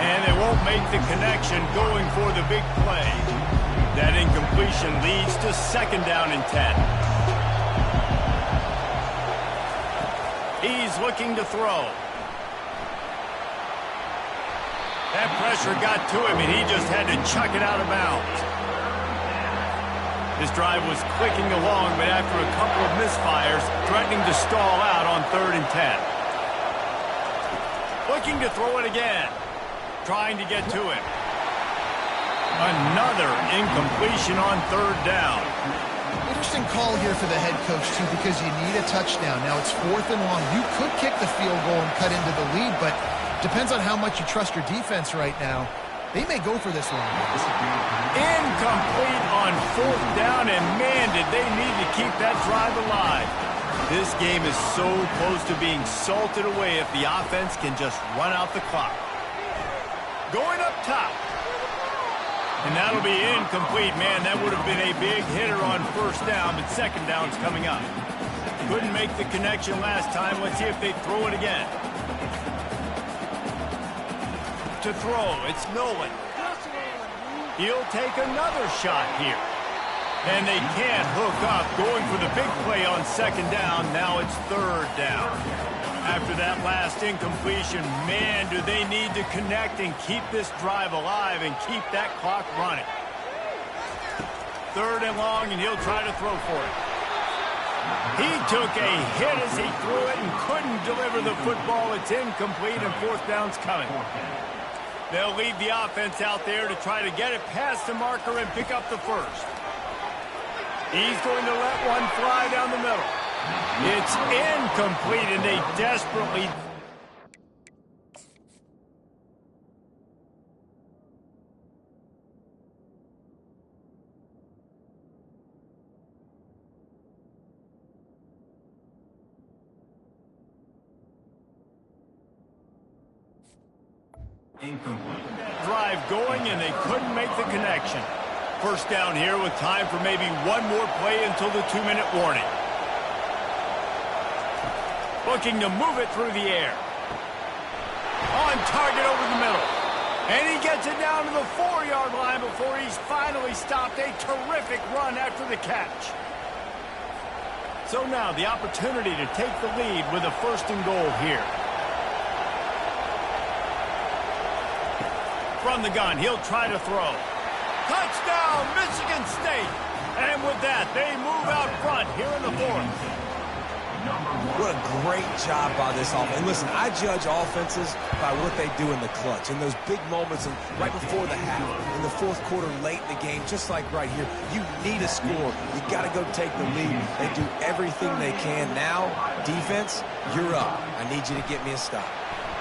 And they won't make the connection going for the big play. That incompletion leads to 2nd down and 10. He's looking to throw. That pressure got to him, and he just had to chuck it out of bounds. This drive was clicking along, but after a couple of misfires, threatening to stall out on 3rd and 10. Looking to throw it again. Trying to get to him. Another incompletion on 3rd down. Interesting call here for the head coach, too, because you need a touchdown. Now it's 4th and long. You could kick the field goal and cut into the lead, but depends on how much you trust your defense right now. They may go for this one. Incomplete on 4th down, and man, did they need to keep that drive alive. This game is so close to being salted away if the offense can just run out the clock. Going up top. And that'll be incomplete. Man, that would have been a big hitter on 1st down, but 2nd down's coming up. Couldn't make the connection last time. Let's see if they throw it again. To throw, it's Nolan. He'll take another shot here. And they can't hook up. Going for the big play on 2nd down. Now it's 3rd down. After that last incompletion, man, do they need to connect and keep this drive alive and keep that clock running. 3rd and long, and he'll try to throw for it. He took a hit as he threw it and couldn't deliver the football. It's incomplete, and 4th down's coming. They'll leave the offense out there to try to get it past the marker and pick up the 1st. He's going to let one fly down the middle. It's incomplete, and they desperately... Incomplete. Drive going, and they couldn't make the connection. 1st down here with time for maybe one more play until the 2-minute warning. Looking to move it through the air. On target over the middle. And he gets it down to the 4-yard line before he's finally stopped. A terrific run after the catch. So now the opportunity to take the lead with a 1st and goal here. From the gun, he'll try to throw. Touchdown, Michigan State. And with that, they move out front here in the 4th. What a great job by this offense. And listen, I judge offenses by what they do in the clutch. In those big moments and right before the half, in the 4th quarter, late in the game, just like right here, you need a score. You got to go take the lead and do everything they can. Now, defense, you're up. I need you to get me a stop.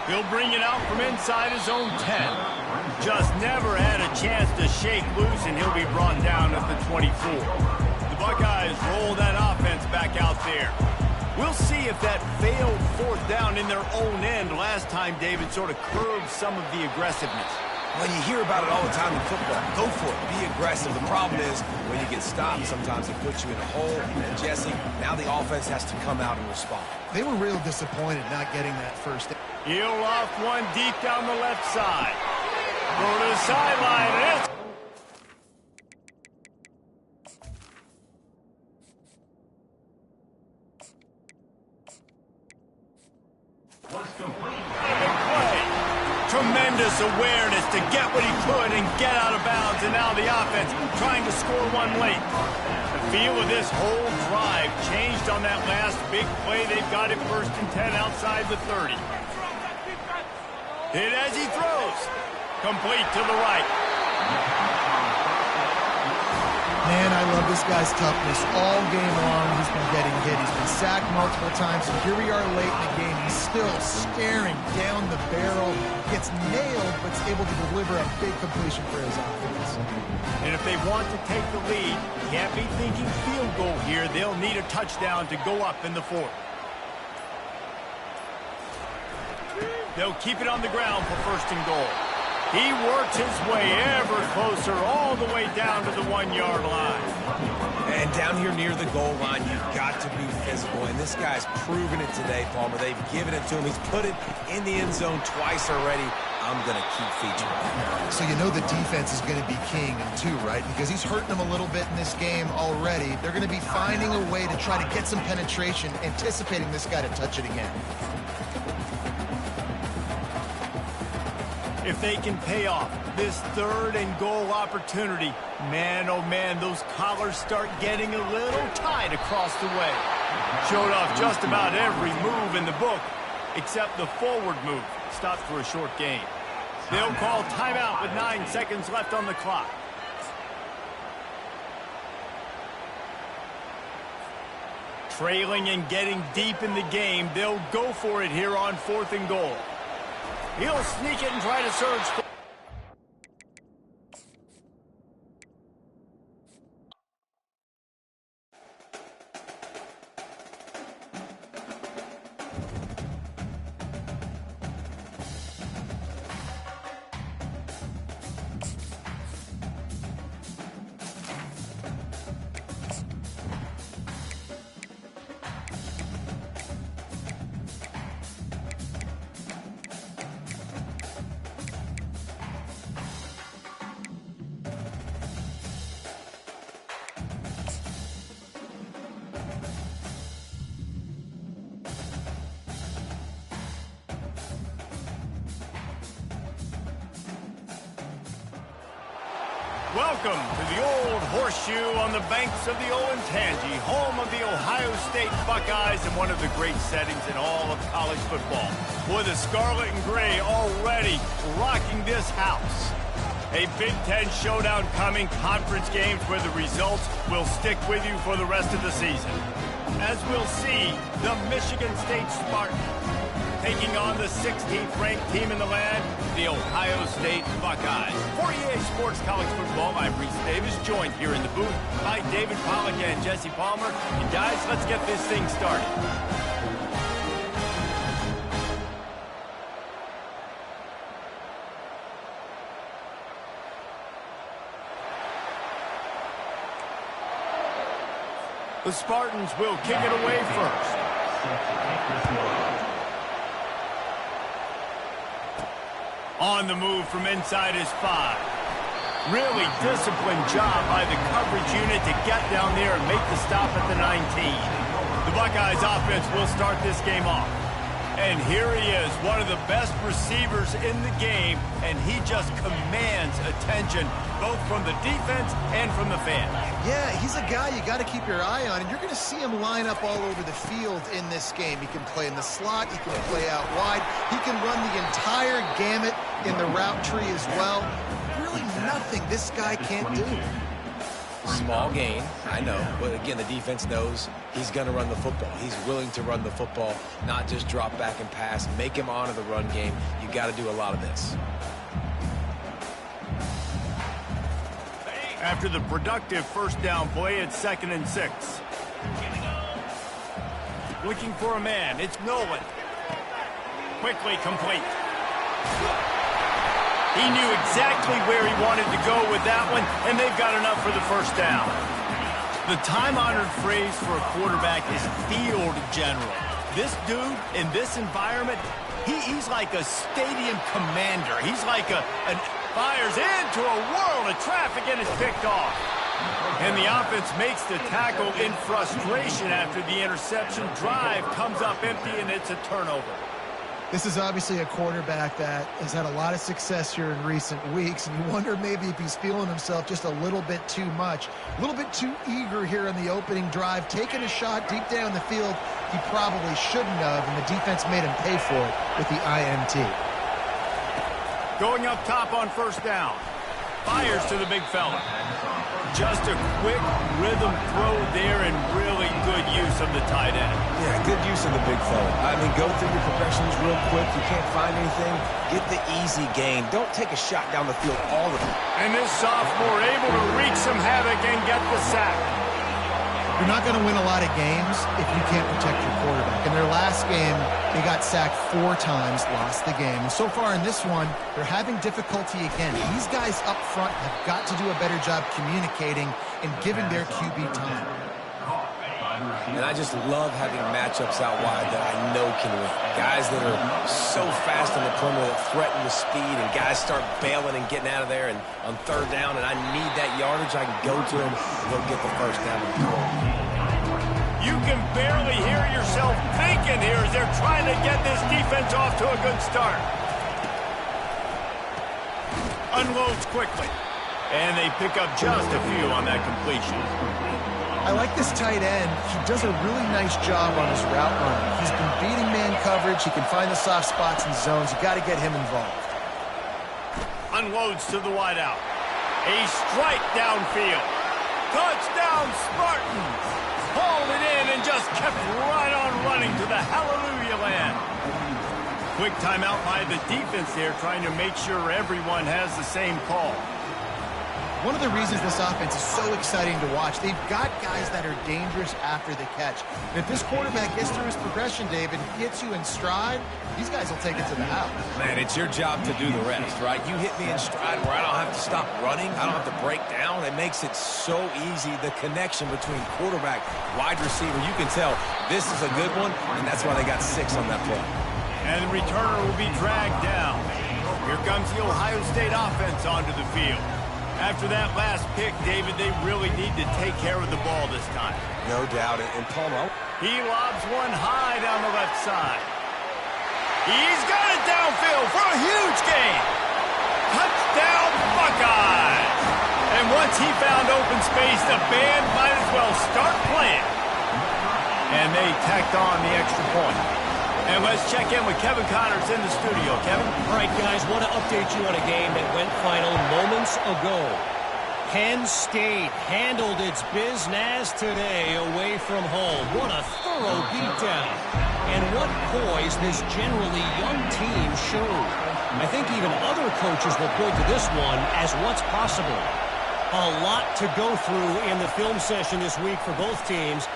He'll bring it out from inside his own 10. Just never had a chance to shake loose, and he'll be brought down at the 24. The Buckeyes roll that offense back out there. We'll see if that failed 4th down in their own end last time, David, sort of curbed some of the aggressiveness. When you hear about it all the time in football, go for it. Be aggressive. The problem is when you get stopped, sometimes it puts you in a hole. And Jesse, now the offense has to come out and respond. They were real disappointed not getting that 1st down. He'll off one deep down the left side. Go to the sideline, and it's... Was complete. Play. Tremendous awareness to get what he could and get out of bounds, and now the offense trying to score one late. feel of this whole drive changed on that last big play. They've got it 1st and 10 outside the 30. Hit as he throws. Complete to the right. Man, I love this guy's toughness. All game long, he's been getting hit. He's been sacked multiple times, and here we are late in the game. He's still staring down the barrel. Gets nailed, but is able to deliver a big completion for his offense. And if they want to take the lead, can't be thinking field goal here. They'll need a touchdown to go up in the 4th. They'll keep it on the ground for 1st and goal. He works his way ever closer all the way down to the 1-yard line. And down here near the goal line, you've got to be physical. And this guy's proven it today, Palmer. They've given it to him. He's put it in the end zone twice already. I'm going to keep featuring him. So you know the defense is going to be king too, right? Because he's hurting them a little bit in this game already. They're going to be finding a way to try to get some penetration, anticipating this guy to touch it again. If they can pay off this 3rd and goal opportunity, man, oh man, those collars start getting a little tight across the way. Showed off just about every move in the book, except the forward move. Stopped for a short gain. They'll call timeout with 9 seconds left on the clock. Trailing and getting deep in the game, they'll go for it here on 4th and goal. He'll sneak it and try to surge. Welcome to the Old Horseshoe on the banks of the Olentangy, home of the Ohio State Buckeyes and one of the great settings in all of college football. Boy, the Scarlet and Gray already rocking this house. A Big Ten showdown coming, conference games where the results will stick with you for the rest of the season. As we'll see, the Michigan State Spartans taking on the 16th ranked team in the land, the Ohio State Buckeyes. For EA Sports College Football, I'm Reese Davis, joined here in the booth by David Pollack and Jesse Palmer. And guys, let's get this thing started. The Spartans will kick it away first. On the move from inside his 5. Really disciplined job by the coverage unit to get down there and make the stop at the 19. The Buckeyes offense will start this game off. And here he is, one of the best receivers in the game, and he just commands attention both from the defense and from the fans. Yeah, he's a guy you got to keep your eye on, and you're going to see him line up all over the field in this game. He can play in the slot, he can play out wide, he can run the entire gamut in the route tree as well. Really nothing this guy can't do. Small gain, I know, but again, the defense knows he's going to run the football. He's willing to run the football, not just drop back and pass, make him honor the run game. You got to do a lot of this. After the productive first down play, it's 2nd and 6. Looking for a man, it's Nolan. Quickly complete. He knew exactly where he wanted to go with that one, and they've got enough for the first down. The time-honored phrase for a quarterback is field general. This dude, in this environment, he's like a stadium commander. He's like fires into a world of traffic and is picked off. And the offense makes the tackle in frustration after the interception. Drive comes up empty, and it's a turnover. This is obviously a quarterback that has had a lot of success here in recent weeks, and you wonder maybe if he's feeling himself just a little bit too much, a little bit too eager here in the opening drive, taking a shot deep down the field he probably shouldn't have, and the defense made him pay for it with the INT. Going up top on first down. Fires to the big fella. Just a quick rhythm throw there and really good use of the tight end. Yeah, good use of the big fella. I mean, go through your progressions real quick. You can't find anything. Get the easy gain. Don't take a shot down the field all the time. And this sophomore able to wreak some havoc and get the sack. You're not going to win a lot of games if you can't protect your quarterback. In their last game, they got sacked 4 times, lost the game. And so far in this one, they're having difficulty again. These guys up front have got to do a better job communicating and giving their QB time. And I just love having matchups out wide that I know can win. Guys that are so fast on the perimeter that threaten the speed, and guys start bailing and getting out of there. And on third down, and I need that yardage, I can go to them and go get the first down. You can barely hear yourself thinking here as they're trying to get this defense off to a good start. Unloads quickly. And they pick up just a few on that completion. I like this tight end. He does a really nice job on his route running. He's been beating man coverage. He can find the soft spots and zones. You got to get him involved. Unloads to the wideout. A strike downfield. Touchdown Spartans. Hauled it in and just kept right on running to the hallelujah land. Quick timeout by the defense there, trying to make sure everyone has the same call. One of the reasons this offense is so exciting to watch, they've got guys that are dangerous after the catch. And if this quarterback gets through his progression, David, hits you in stride, these guys will take it to the house. Man, it's your job to do the rest, right? You hit me in stride where I don't have to stop running. I don't have to break down. It makes it so easy, the connection between quarterback, wide receiver. You can tell this is a good one, and that's why they got 6 on that play. And the returner will be dragged down. Here comes the Ohio State offense onto the field. After that last pick, David, they really need to take care of the ball this time. No doubt. And Palmer, he lobs one high down the left side. He's got it downfield for a huge gain. Touchdown, Buckeyes. And once he found open space, the band might as well start playing. And they tacked on the extra point. And let's check in with Kevin Connors in the studio. Kevin? All right, guys, want to update you on a game that went final moments ago. Penn State handled its business today away from home. What a thorough beatdown. And what poise this generally young team showed. I think even other coaches will point to this one as what's possible. A lot to go through in the film session this week for both teams.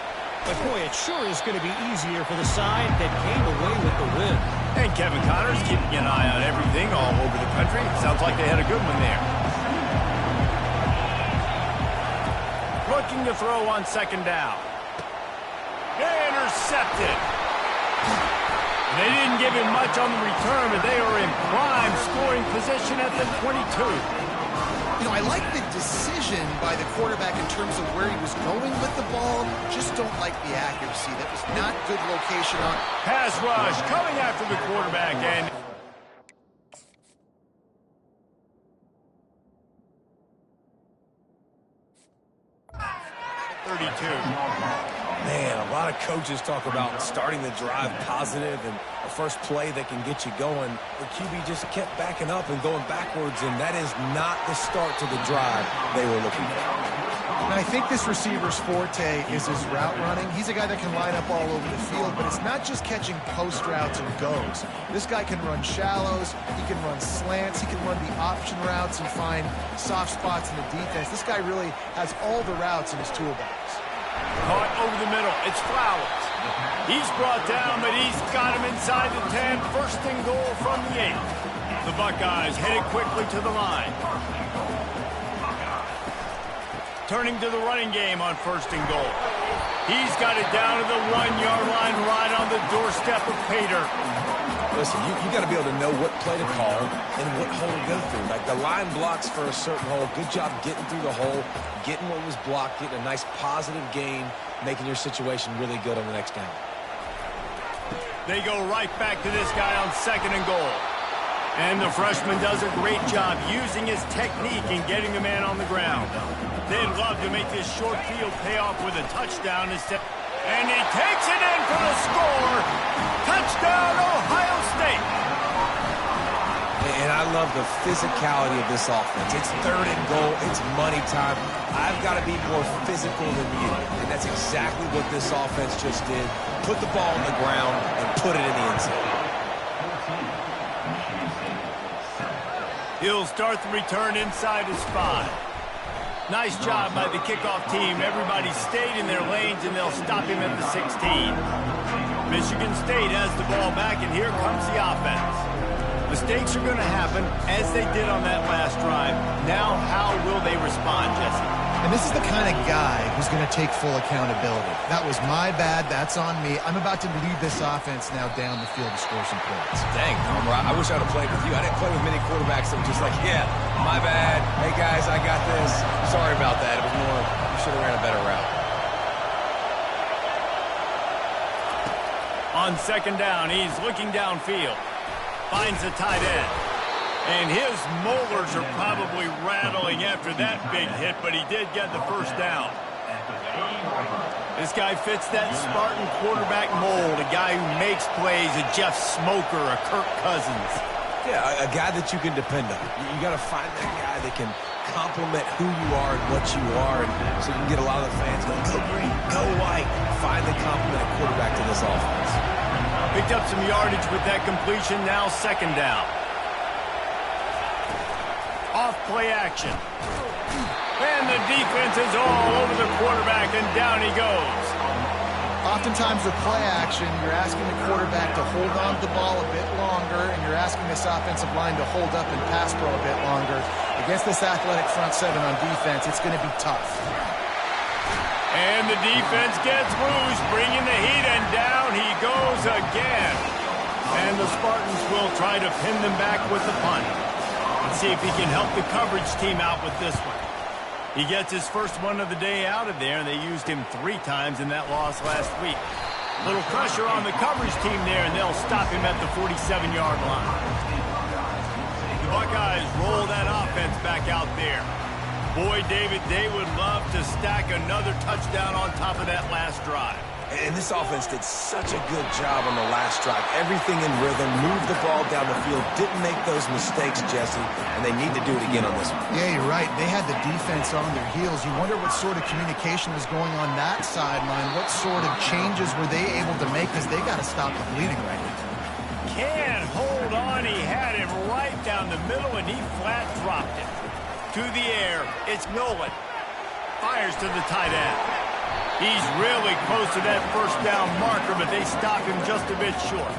But, boy, it sure is going to be easier for the side that came away with the win. And Kevin Connors keeping an eye on everything all over the country. Sounds like they had a good one there. Looking to throw on second down. Intercepted. They didn't give him much on the return, but they are in prime scoring position at the 22. You know, I like the decision by the quarterback in terms of where he was going with the ball. Just don't like the accuracy. That was not good location on. Pass rush coming after the quarterback, and 32. man, a lot of coaches talk about starting the drive positive and a first play that can get you going. The QB just kept backing up and going backwards, and that is not the start to the drive they were looking for. And I think this receiver's forte is his route running. He's a guy that can line up all over the field, but it's not just catching post routes and goes. This guy can run shallows, he can run slants, he can run the option routes and find soft spots in the defense. This guy really has all the routes in his toolbox. Caught over the middle. It's Flowers. He's brought down, but he's got him inside the 10. First and goal from the 8. The Buckeyes headed quickly to the line. Turning to the running game on first and goal. He's got it down to the 1-yard line right on the doorstep of Pater. Listen, you got to be able to know what play to call and what hole to go through. Like the line blocks for a certain hole. Good job getting through the hole, getting what was blocked, getting a nice positive gain, making your situation really good on the next down. They go right back to this guy on 2nd and goal. And the freshman does a great job using his technique and getting the man on the ground. They'd love to make this short field pay off with a touchdown instead. And he takes it in for the score. Touchdown, Ohio State. And I love the physicality of this offense. It's 3rd and goal. It's money time. I've got to be more physical than you. And that's exactly what this offense just did. Put the ball on the ground and put it in the end zone. He'll start the return inside his 5. Nice job by the kickoff team. Everybody stayed in their lanes, and they'll stop him at the 16. Michigan State has the ball back, and here comes the offense. Mistakes are going to happen, as they did on that last drive. Now, how will they respond, Jesse? And this is the kind of guy who's going to take full accountability. That was my bad. That's on me. I'm about to lead this offense now down the field to score some points. Dang, Homer, I wish I would have played with you. I didn't play with many quarterbacks that were just like, yeah, my bad. Hey, guys, I got this. Sorry about that. It was more, you should have ran a better route. On 2nd down, he's looking downfield. Finds a tight end. And his molars are probably rattling after that big hit, but he did get the first down. This guy fits that Spartan quarterback mold, a guy who makes plays, a Jeff Smoker, a Kirk Cousins. Yeah, a guy that you can depend on. You got to find that guy that can complement who you are and what you are, and so you can get a lot of the fans going, go green, go white. Find the complementing quarterback to this offense. Picked up some yardage with that completion, now 2nd down. Off play action. And the defense is all over the quarterback, and down he goes. Oftentimes with play action, you're asking the quarterback to hold on to the ball a bit longer, and you're asking this offensive line to hold up and pass pro a bit longer. Against this athletic front 7 on defense, it's going to be tough. And the defense gets loose, bringing the heat, and down he goes again. And the Spartans will try to pin them back with the punt. Let's see if he can help the coverage team out with this one. He gets his first one of the day out of there, and they used him 3 times in that loss last week. Little pressure on the coverage team there, and they'll stop him at the 47-yard line. The Buckeyes roll that offense back out there. Boy, David, they would love to stack another touchdown on top of that last drive. And this offense did such a good job on the last drive. Everything in rhythm, moved the ball down the field, didn't make those mistakes, Jesse, and they need to do it again on this one. Yeah, you're right. They had the defense on their heels. You wonder what sort of communication was going on that sideline. What sort of changes were they able to make, because they got to stop the bleeding right now. Can't hold on. He had him right down the middle, and he flat dropped it. To the air, it's Nolan. Fires to the tight end. He's really close to that first down marker, but they stop him just a bit short.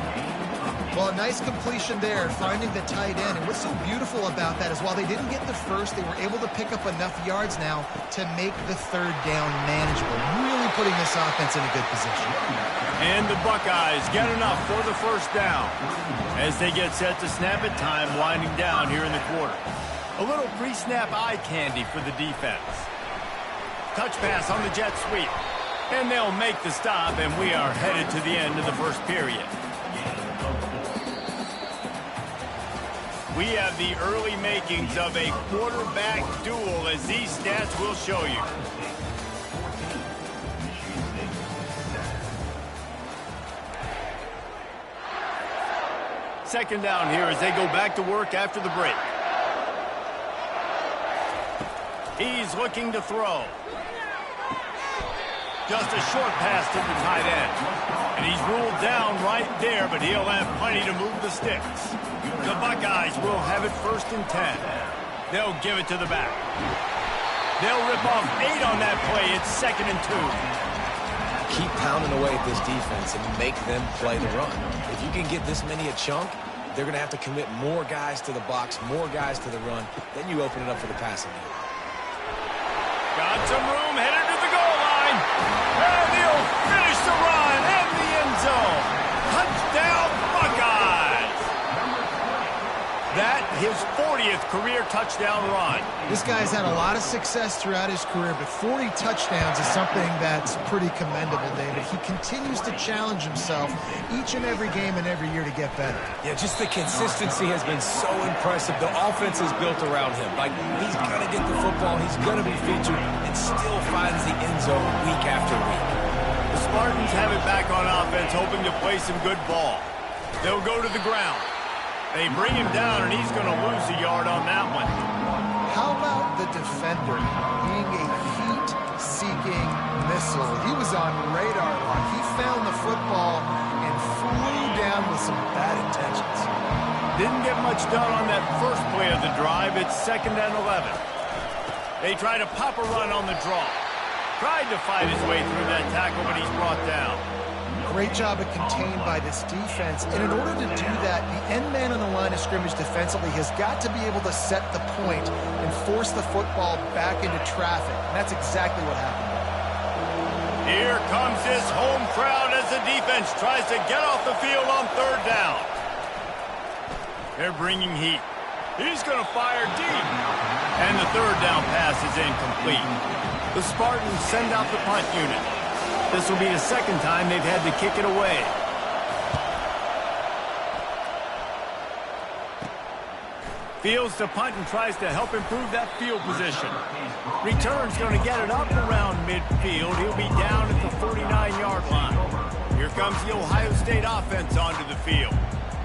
Well, a nice completion there, finding the tight end. And what's so beautiful about that is while they didn't get the first, they were able to pick up enough yards now to make the 3rd down manageable, really putting this offense in a good position. And the Buckeyes get enough for the first down as they get set to snap it, time winding down here in the quarter. A little pre-snap eye candy for the defense. Touch pass on the jet sweep. And they'll make the stop, and we are headed to the end of the first period. We have the early makings of a quarterback duel, as these stats will show you. Second down here as they go back to work after the break. He's looking to throw. Just a short pass to the tight end. And he's ruled down right there, but he'll have plenty to move the sticks. The Buckeyes will have it 1st and 10. They'll give it to the back. They'll rip off 8 on that play. It's 2nd and 2. Keep pounding away at this defense and make them play the run. If you can get this many a chunk, they're going to have to commit more guys to the box, more guys to the run. Then you open it up for the passing game. Got some room, headed to the goal line. And he'll finish the run in the end zone. Touchdown, Buckeyes. That his 40th career touchdown run. This guy's had a lot of success throughout his career, but 40 touchdowns is something that's pretty commendable, David. He continues to challenge himself each and every game and every year to get better. Yeah, just the consistency has been so impressive. The offense is built around him. Like, he's going to get the football, he's going to be featured, and still finds the end zone week after week. The Spartans have it back on offense, hoping to play some good ball. They'll go to the ground. They bring him down, and he's going to lose a yard on that one. How about the defender being a heat-seeking missile? He was on radar lock. He found the football and flew down with some bad intentions. Didn't get much done on that first play of the drive. It's 2nd and 11. They try to pop a run on the draw. Tried to fight his way through that tackle, but he's brought down. Great job of contained by this defense. And in order to do that, the end man on the line of scrimmage defensively has got to be able to set the point and force the football back into traffic. And that's exactly what happened. Here comes this home crowd as the defense tries to get off the field on 3rd down. They're bringing heat. He's going to fire deep. And the 3rd down pass is incomplete. The Spartans send out the punt unit. This will be the 2nd time they've had to kick it away. Fields to punt and tries to help improve that field position. Return's going to get it up around midfield. He'll be down at the 49-yard line. Here comes the Ohio State offense onto the field.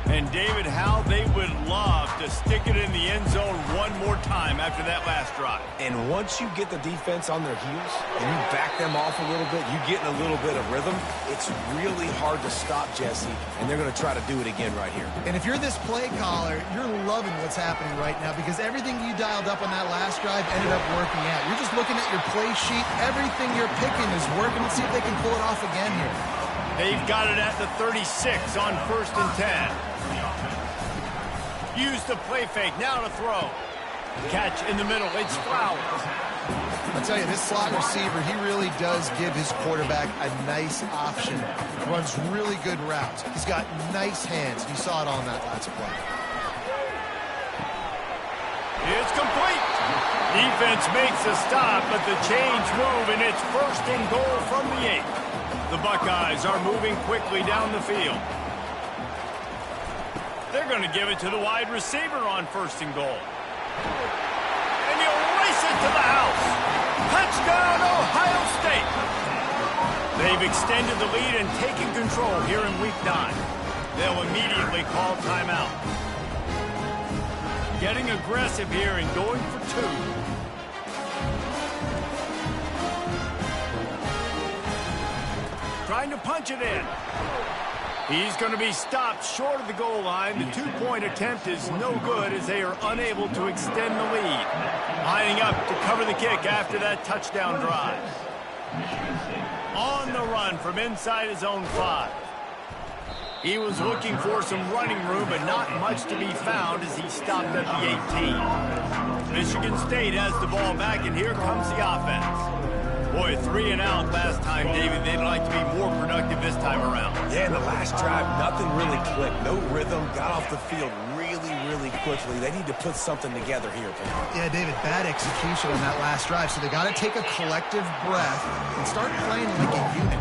And David, how they would love to stick it in the end zone one more time after that last drive. And once you get the defense on their heels and you back them off a little bit, you get in a little bit of rhythm, it's really hard to stop, Jesse, and they're going to try to do it again right here. And if you're this play caller, you're loving what's happening right now because everything you dialed up on that last drive ended up working out. You're just looking at your play sheet. Everything you're picking is working. Let's see if they can pull it off again here. They've got it at the 36 on 1st and 10. Use the play fake, now to throw. Catch in the middle, it's Flowers. I'll tell you, this slot receiver, he really does give his quarterback a nice option. Runs really good routes. He's got nice hands. You saw it on that last play. It's complete. Defense makes a stop, but the chains move, and it's 1st and goal from the 8. The Buckeyes are moving quickly down the field. They're going to give it to the wide receiver on 1st and goal. And he'll race it to the house. Touchdown, Ohio State. They've extended the lead and taken control here in Week 9. They'll immediately call timeout. Getting aggressive here and going for 2. Trying to punch it in. He's going to be stopped short of the goal line. The 2-point attempt is no good as they are unable to extend the lead. Lining up to cover the kick after that touchdown drive. On the run from inside his own 5. He was looking for some running room, but not much to be found as he stopped at the 18. Michigan State has the ball back, and here comes the offense. Boy, 3 and out last time, David. They'd like to be more productive this time around. Yeah, in the last drive, nothing really clicked. No rhythm, got off the field really quickly. They need to put something together here. Yeah, David, bad execution on that last drive. So they got to take a collective breath and start playing like a unit.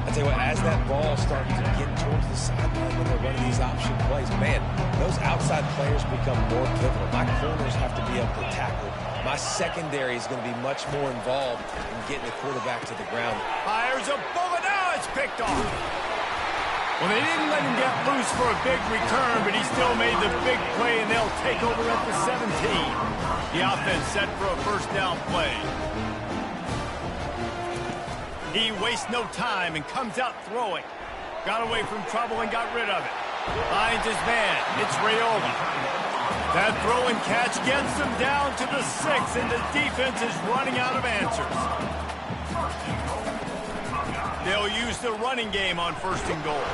I tell you what, as that ball starts to get towards the sideline when they're running these option plays, man, those outside players become more pivotal. My corners have to be able to tackle. My secondary is going to be much more involved in getting the quarterback to the ground. Fires a bullet. Now it's picked off. Well, they didn't let him get loose for a big return, but he still made the big play, and they'll take over at the 17. The offense set for a 1st down play. He wastes no time and comes out throwing. Got away from trouble and got rid of it. Finds his man. It's Raiola. That throw and catch gets them down to the 6, and the defense is running out of answers. They'll use the running game on 1st and goal.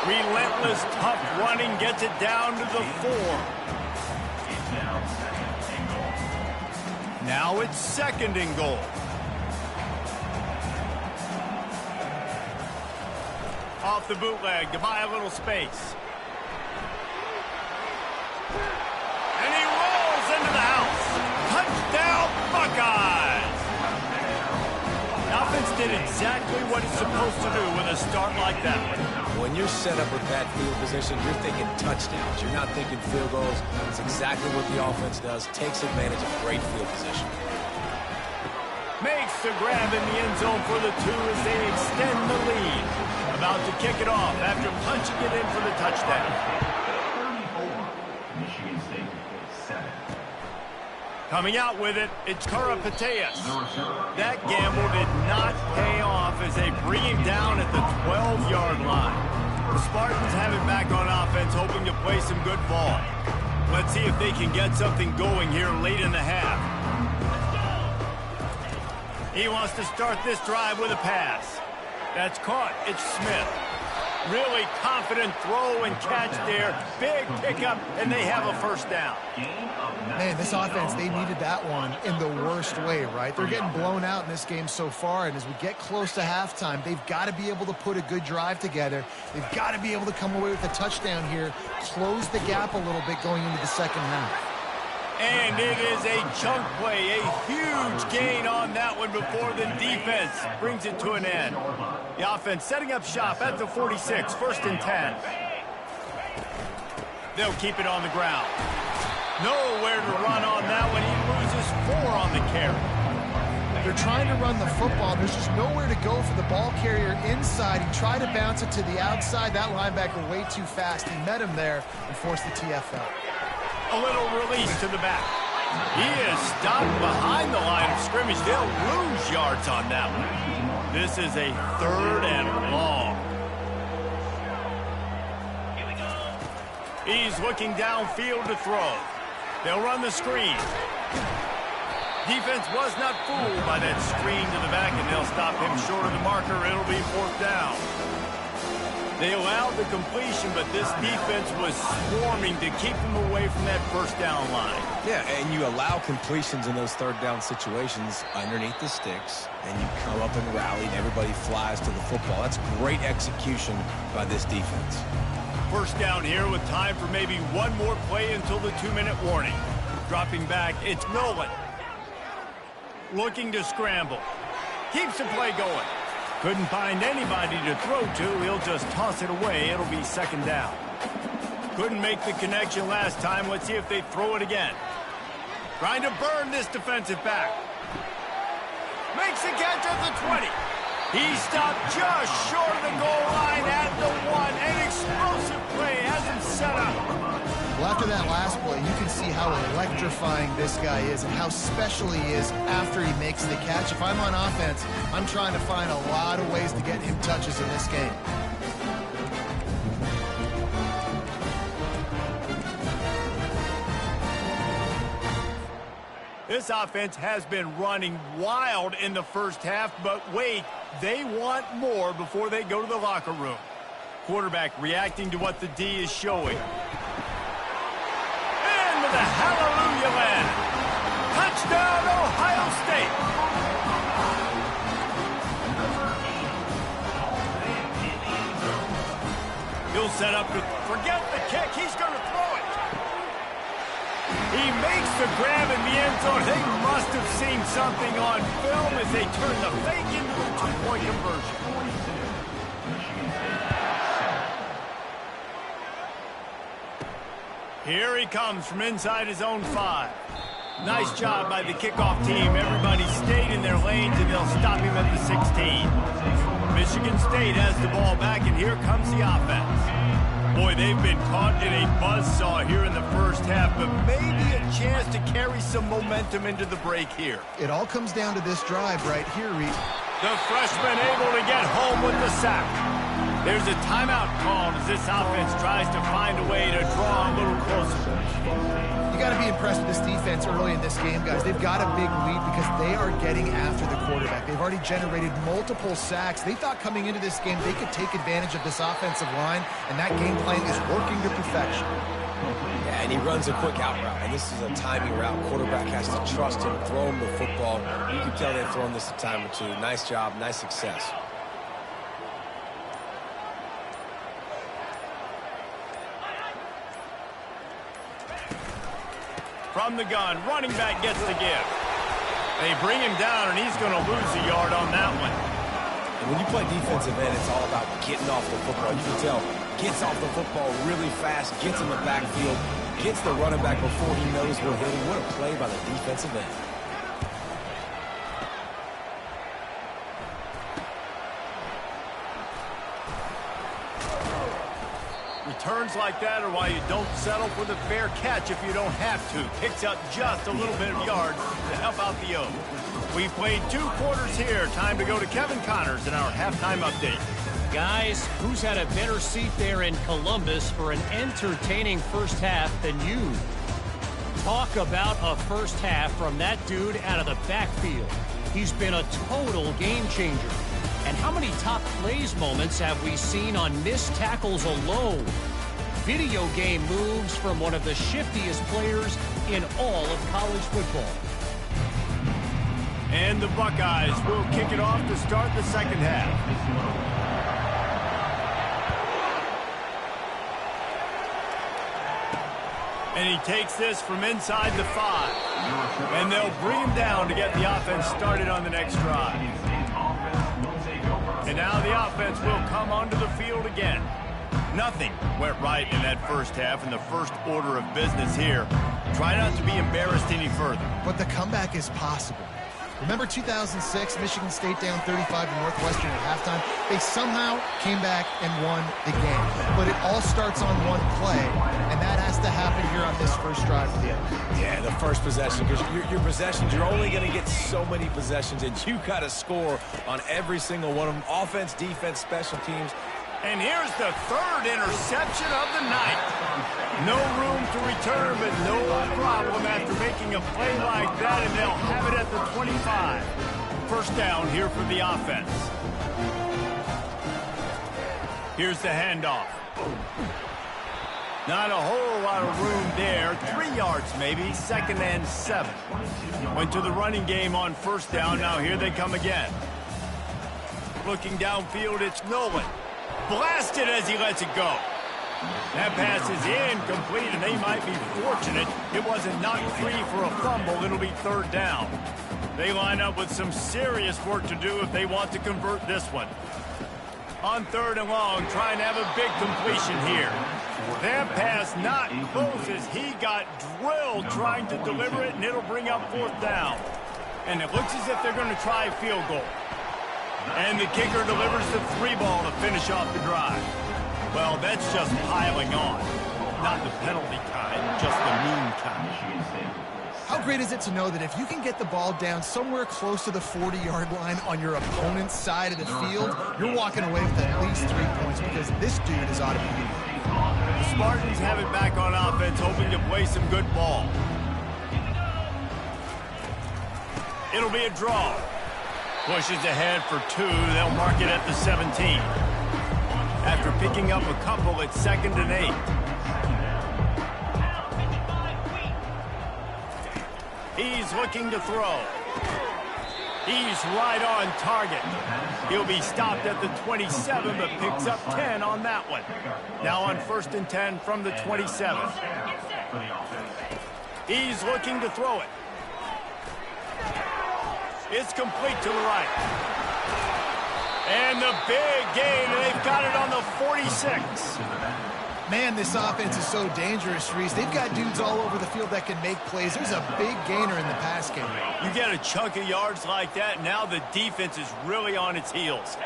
Relentless, tough running gets it down to the 4. Now it's 2nd and goal. Off the bootleg to buy a little space. exactly what it's supposed to do with a start like that. When you're set up with that field position, you're thinking touchdowns. You're not thinking field goals. It's exactly what the offense does. Takes advantage of great field position. Makes the grab in the end zone for the 2 as they extend the lead. About to kick it off after punching it in for the touchdown. 34, Michigan State, 7. Coming out with it, it's Karapateas. That gamble did not pay off as they bring him down at the 12-yard line. The Spartans have it back on offense, hoping to play some good ball. Let's see if they can get something going here late in the half. He wants to start this drive with a pass. That's caught. It's Smith. Really confident throw and catch there. Big pickup, and they have a first down. Man, this offense, they needed that one in the worst way, right? They're getting blown out in this game so far, and as we get close to halftime, they've got to be able to put a good drive together. They've got to be able to come away with a touchdown here, close the gap a little bit going into the second half. And it is a chunk play, a huge gain on that one before the defense brings it to an end. The offense setting up shop at the 46, 1st and 10. They'll keep it on the ground. Nowhere to run on that one. He loses 4 on the carry. They're trying to run the football. There's just nowhere to go for the ball carrier inside. He tried to bounce it to the outside. That linebacker way too fast. He met him there and forced the TFL. A little release to the back. He is stopped behind the line of scrimmage. They'll lose yards on that one. This is a 3rd and long. He's looking downfield to throw. They'll run the screen. Defense was not fooled by that screen to the back, and they'll stop him short of the marker. It'll be 4th down. They allowed the completion, but this defense was swarming to keep them away from that first down line. Yeah, and you allow completions in those 3rd down situations underneath the sticks, and you come up and rally, and everybody flies to the football. That's great execution by this defense. First down here with time for maybe one more play until the 2-minute warning. Dropping back, it's Nolan. Looking to scramble. Keeps the play going. Couldn't find anybody to throw to. He'll just toss it away. It'll be 2nd down. Couldn't make the connection last time. Let's see if they throw it again. Trying to burn this defensive back. Makes the catch at the 20. He stopped just short of the goal line at the 1. An explosive play has him set up. Well, after that last play, you can see how electrifying this guy is and how special he is after he makes the catch. If I'm on offense, I'm trying to find a lot of ways to get him touches in this game. This offense has been running wild in the first half, but wait, they want more before they go to the locker room. Quarterback reacting to what the D is showing. The hallelujah land. Touchdown, Ohio State. He'll set up to forget the kick. He's going to throw it. He makes the grab in the end zone. They must have seen something on film as they turn the fake into a 2-point conversion. Here he comes from inside his own 5. Nice job by the kickoff team. Everybody stayed in their lanes, and they'll stop him at the 16. Michigan State has the ball back, and here comes the offense. Boy, they've been caught in a buzzsaw here in the first half, but maybe a chance to carry some momentum into the break here. It all comes down to this drive right here, Reed. The freshman able to get home with the sack. There's a timeout called as this offense tries to find a way to draw a little closer. You got to be impressed with this defense early in this game, guys. They've got a big lead because they are getting after the quarterback. They've already generated multiple sacks. They thought coming into this game they could take advantage of this offensive line, and that game plan is working to perfection. Yeah, and he runs a quick out route, and this is a timing route. Quarterback has to trust him, throw him the football. You can tell they've thrown this a time or two. Nice job, nice success. From the gun, running back gets the give. They bring him down, and he's going to lose a yard on that one. And when you play defensive end, it's all about getting off the football. You can tell, gets off the football really fast, gets in the backfield, gets the running back before he knows we're hitting. What a play by the defensive end. Returns like that are why you don't settle for the fair catch if you don't have to. Picks up just a little bit of yards to help out the O. We've played 2 quarters here. Time to go to Kevin Connors in our halftime update. Guys, who's had a better seat there in Columbus for an entertaining first half than you? Talk about a first half from that dude out of the backfield. He's been a total game changer. And how many top plays moments have we seen on missed tackles alone? Video game moves from one of the shiftiest players in all of college football. And the Buckeyes will kick it off to start the second half. And he takes this from inside the 5. And they'll bring him down to get the offense started on the next drive. And now the offense will come onto the field again. Nothing went right in that first half, and the first order of business here. Try not to be embarrassed any further. But the comeback is possible. Remember 2006, Michigan State down 35 to Northwestern at halftime? They somehow came back and won the game. But it all starts on one play, and that has to happen here on this first drive for the end. Yeah, the first possession, because your possessions, you're only going to get so many possessions, and you got to score on every single one of them. Offense, defense, special teams. And here's the 3rd interception of the night. No room to return, but no problem after making a play like that, and they'll have it at the 25. First down here for the offense. Here's the handoff. Not a whole lot of room there. 3 yards maybe, 2nd and 7. Went to the running game on first down. Now here they come again. Looking downfield, it's Nolan. Blasted as he lets it go. That pass is incomplete, and they might be fortunate it wasn't knocked free for a fumble. It'll be 3rd down. They line up with some serious work to do if they want to convert this one. On 3rd and long, trying to have a big completion here. That pass not close as he got drilled trying to deliver it, and it'll bring up 4th down. And it looks as if they're going to try a field goal. And the kicker delivers the 3 ball to finish off the drive. Well, that's just piling on. Not the penalty kind, just the mean kind. How great is it to know that if you can get the ball down somewhere close to the 40-yard line on your opponent's side of the field, you're walking away with at least 3 points because this dude is ought to be unique. The Spartans have it back on offense, hoping to play some good ball. It'll be a draw. Pushes ahead for 2. They'll mark it at the 17. After picking up a couple, it's 2nd and 8. He's looking to throw. He's right on target. He'll be stopped at the 27, but picks up 10 on that one. Now on 1st and 10 from the 27. He's looking to throw it. It's complete to the right. And the big gain, and they've got it on the 46. Man, this offense is so dangerous, Reese. They've got dudes all over the field that can make plays. There's a big gainer in the pass game. You get a chunk of yards like that, now the defense is really on its heels.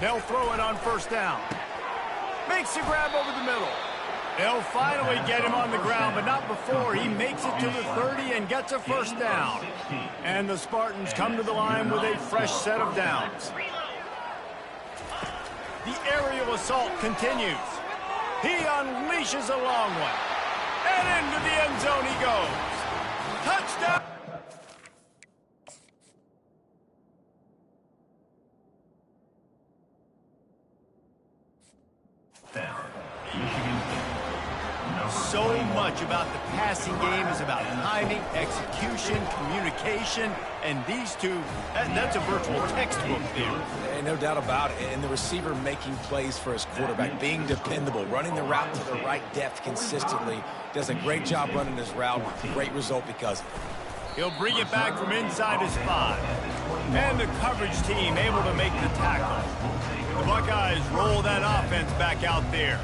They'll throw it on 1st down. Makes the grab over the middle. They'll finally get him on the ground, but not before. He makes it to the 30 and gets a 1st down. And the Spartans come to the line with a fresh set of downs. The aerial assault continues. He unleashes a long one. And into the end zone he goes. Touchdown! So much about the passing game is about timing, execution, communication, and these two, that's a virtual textbook there. And no doubt about it. And the receiver making plays for his quarterback, being dependable, running the route to the right depth consistently. Does a great job running his route. Great result because of it. He'll bring it back from inside his 5. And the coverage team able to make the tackle. The Buckeyes roll that offense back out there.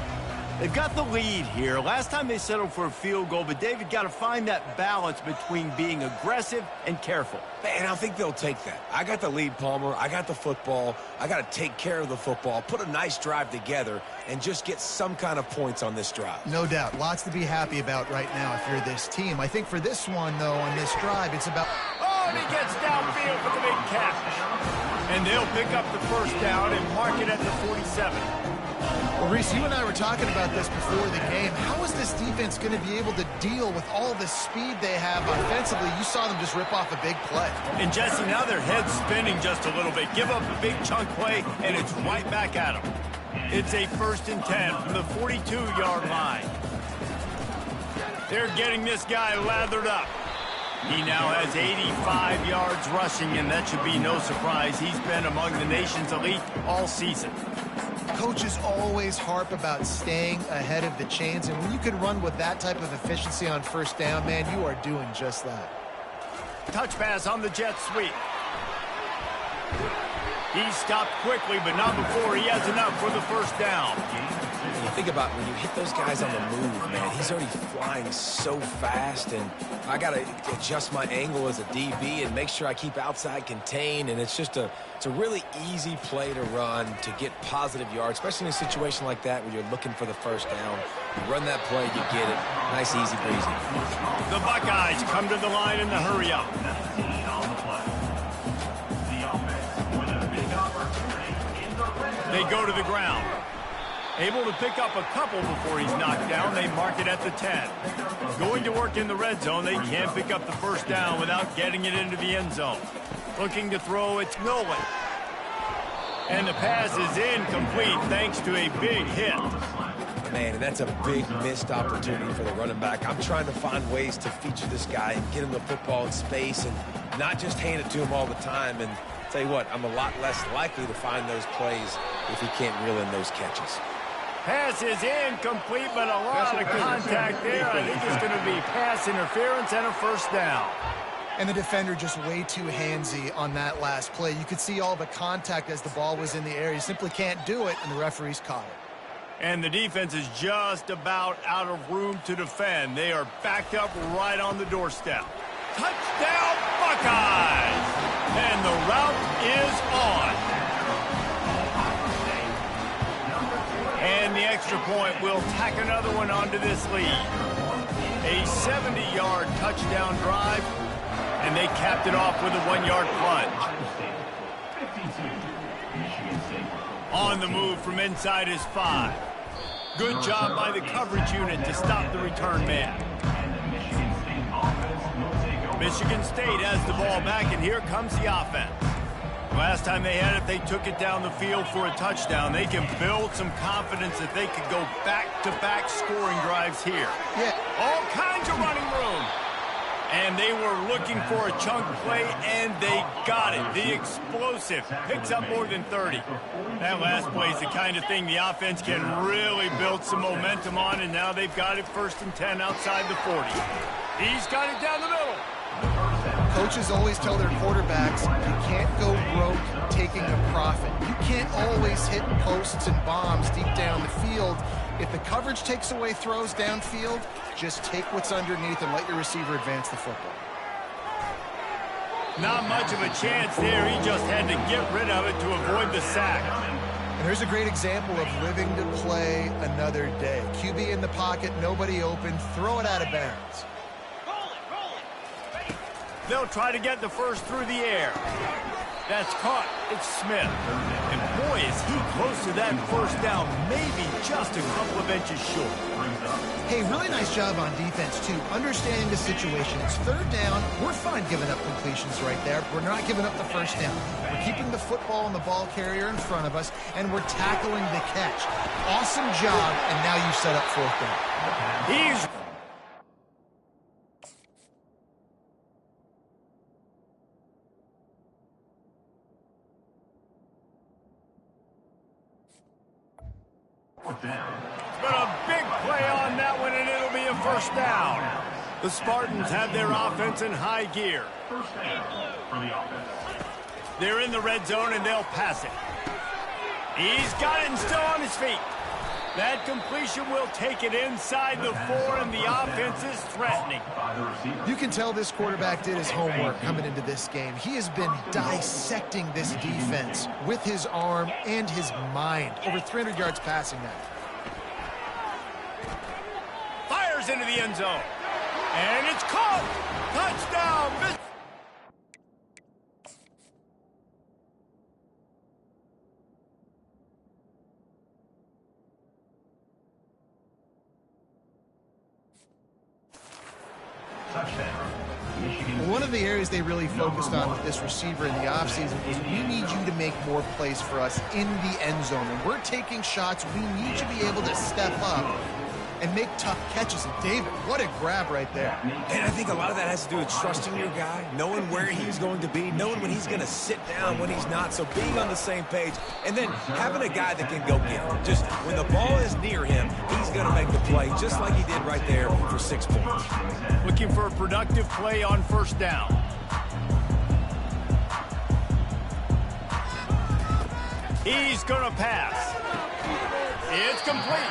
They've got the lead here. Last time they settled for a field goal, but David got to find that balance between being aggressive and careful. Man, I think they'll take that. I got the lead, Palmer. I got the football. I got to take care of the football, put a nice drive together, and just get some kind of points on this drive. No doubt. Lots to be happy about right now if you're this team. I think for this one, though, on this drive, it's about... Oh, and he gets downfield for the big catch. And they'll pick up the first down and mark it at the 47. Well, Reese, you and I were talking about this before the game. How is this defense going to be able to deal with all the speed they have offensively? You saw them just rip off a big play. And Jesse, now their head's spinning just a little bit. Give up a big chunk play, and it's right back at them. It's a 1st and 10 from the 42-yard line. They're getting this guy lathered up. He now has 85 yards rushing, and that should be no surprise. He's been among the nation's elite all season. Coaches always harp about staying ahead of the chains, and when you can run with that type of efficiency on 1st down, man, you are doing just that. Touch pass on the jet sweep. He stopped quickly, but not before he has enough for the 1st down. You think about when you hit those guys on the move, man, he's already flying so fast, and I got to adjust my angle as a DB and make sure I keep outside contained, and it's just it's a really easy play to run to get positive yards, especially in a situation like that where you're looking for the 1st down. You run that play, you get it. Nice, easy breezy. The Buckeyes come to the line in the hurry-up. They go to the ground. Able to pick up a couple before he's knocked down. They mark it at the 10. Going to work in the red zone. They can't pick up the 1st down without getting it into the end zone. Looking to throw, it's Nolan. And the pass is incomplete thanks to a big hit. Man, and that's a big missed opportunity for the running back. I'm trying to find ways to feature this guy and get him the football in space and not just hand it to him all the time. And tell you what, I'm a lot less likely to find those plays if he can't reel in those catches. Pass is incomplete, but a lot of contact there. I think it's going to be pass interference and a 1st down. And the defender just way too handsy on that last play. You could see all the contact as the ball was in the air. You simply can't do it, and the referees caught it. And the defense is just about out of room to defend. They are backed up right on the doorstep. Touchdown, Buckeyes! And the route is on. And the extra point will tack another one onto this lead. A 70-yard touchdown drive, and they capped it off with a 1-yard plunge. On the move from inside his 5. Good job by the coverage unit to stop the return man. Michigan State has the ball back, and here comes the offense. Last time they had it, they took it down the field for a touchdown. They can build some confidence that they could go back-to-back scoring drives here. Yeah. All kinds of running room. And they were looking for a chunk play, and they got it. The explosive picks up more than 30. That last play is the kind of thing the offense can really build some momentum on, and now they've got it 1st and 10 outside the 40. He's got it down the middle. Coaches always tell their quarterbacks, you can't go broke taking a profit. You can't always hit posts and bombs deep down the field. If the coverage takes away throws downfield, just take what's underneath and let your receiver advance the football. Not much of a chance there. He just had to get rid of it to avoid the sack. And here's a great example of living to play another day. QB in the pocket, nobody open, throw it out of bounds. They'll try to get the 1st through the air. That's caught. It's Smith. And boy, is he close to that 1st down, maybe just a couple of inches short. Hey, really nice job on defense, too. Understanding the situation. It's 3rd down. We're fine giving up completions right there. We're not giving up the 1st down. We're keeping the football and the ball carrier in front of us, and we're tackling the catch. Awesome job, and now you set up 4th down. He's... But a big play on that one, and it'll be a 1st down. The Spartans have their offense in high gear. First down for the offense. They're in the red zone, and they'll pass it. He's got it and still on his feet. That completion will take it inside the 4, and the offense is threatening. By the receiver. You can tell this quarterback did his homework coming into this game. He has been dissecting this defense with his arm and his mind. Over 300 yards passing now. Fires into the end zone. And it's caught. Touchdown. Touchdown. Michigan. One of the areas they really focused on with this receiver in the offseason was we need you to make more plays for us in the end zone. When we're taking shots, we need you to be able to step up and make tough catches. And David, what a grab right there. And I think a lot of that has to do with trusting your guy, knowing where he's going to be, knowing when he's going to sit down, when he's not. So being on the same page, and then having a guy that can go get it. Just when the ball is near him, he's going to make the play, just like he did right there for 6 points. Looking for a productive play on first down. He's going to pass. It's complete.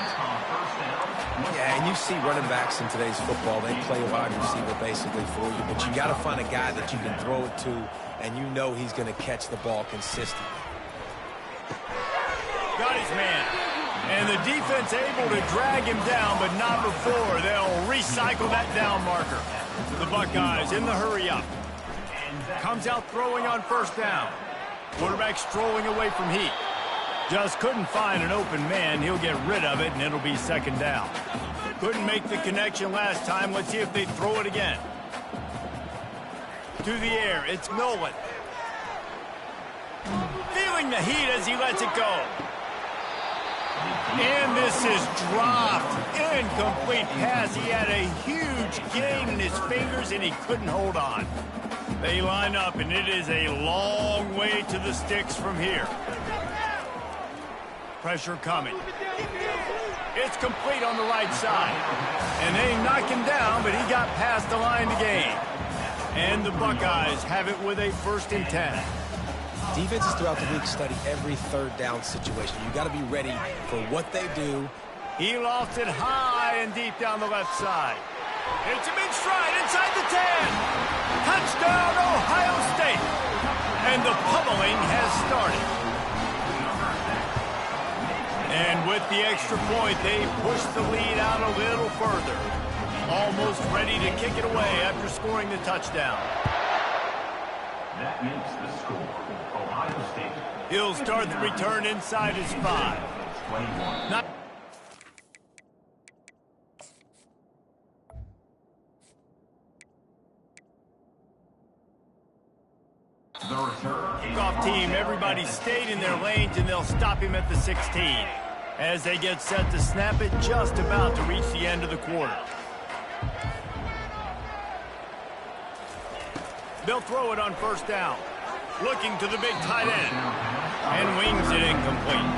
Yeah, and you see running backs in today's football, they play wide receiver basically for you, but you got to find a guy that you can throw it to, and you know he's going to catch the ball consistently. Got his man. And the defense able to drag him down, but not before they'll recycle that down marker. The Buckeyes in the hurry up. Comes out throwing on first down. Quarterback strolling away from heat. Just couldn't find an open man. He'll get rid of it, and it'll be second down. Couldn't make the connection last time. Let's see if they throw it again. To the air, it's Nolan. Feeling the heat as he lets it go. And this is dropped. Incomplete pass. He had a huge gain in his fingers, and he couldn't hold on. They line up, and it is a long way to the sticks from here. Pressure coming. It's complete on the right side. And they knock him down, but he got past the line to gain. And the Buckeyes have it with a 1st and 10. Defenses throughout the week study every third down situation. You got to be ready for what they do. He lofts it high and deep down the left side. It's him in stride inside the 10. Touchdown, Ohio State. And the pummeling has started. And with the extra point, they push the lead out a little further. Almost ready to kick it away after scoring the touchdown. That makes the score. Ohio State. He'll start the return inside his 5. 21. Not The return. Kickoff team, everybody stayed in their lanes, and they'll stop him at the 16. As they get set to snap it, just about to reach the end of the quarter. They'll throw it on first down. Looking to the big tight end. And wings it incomplete.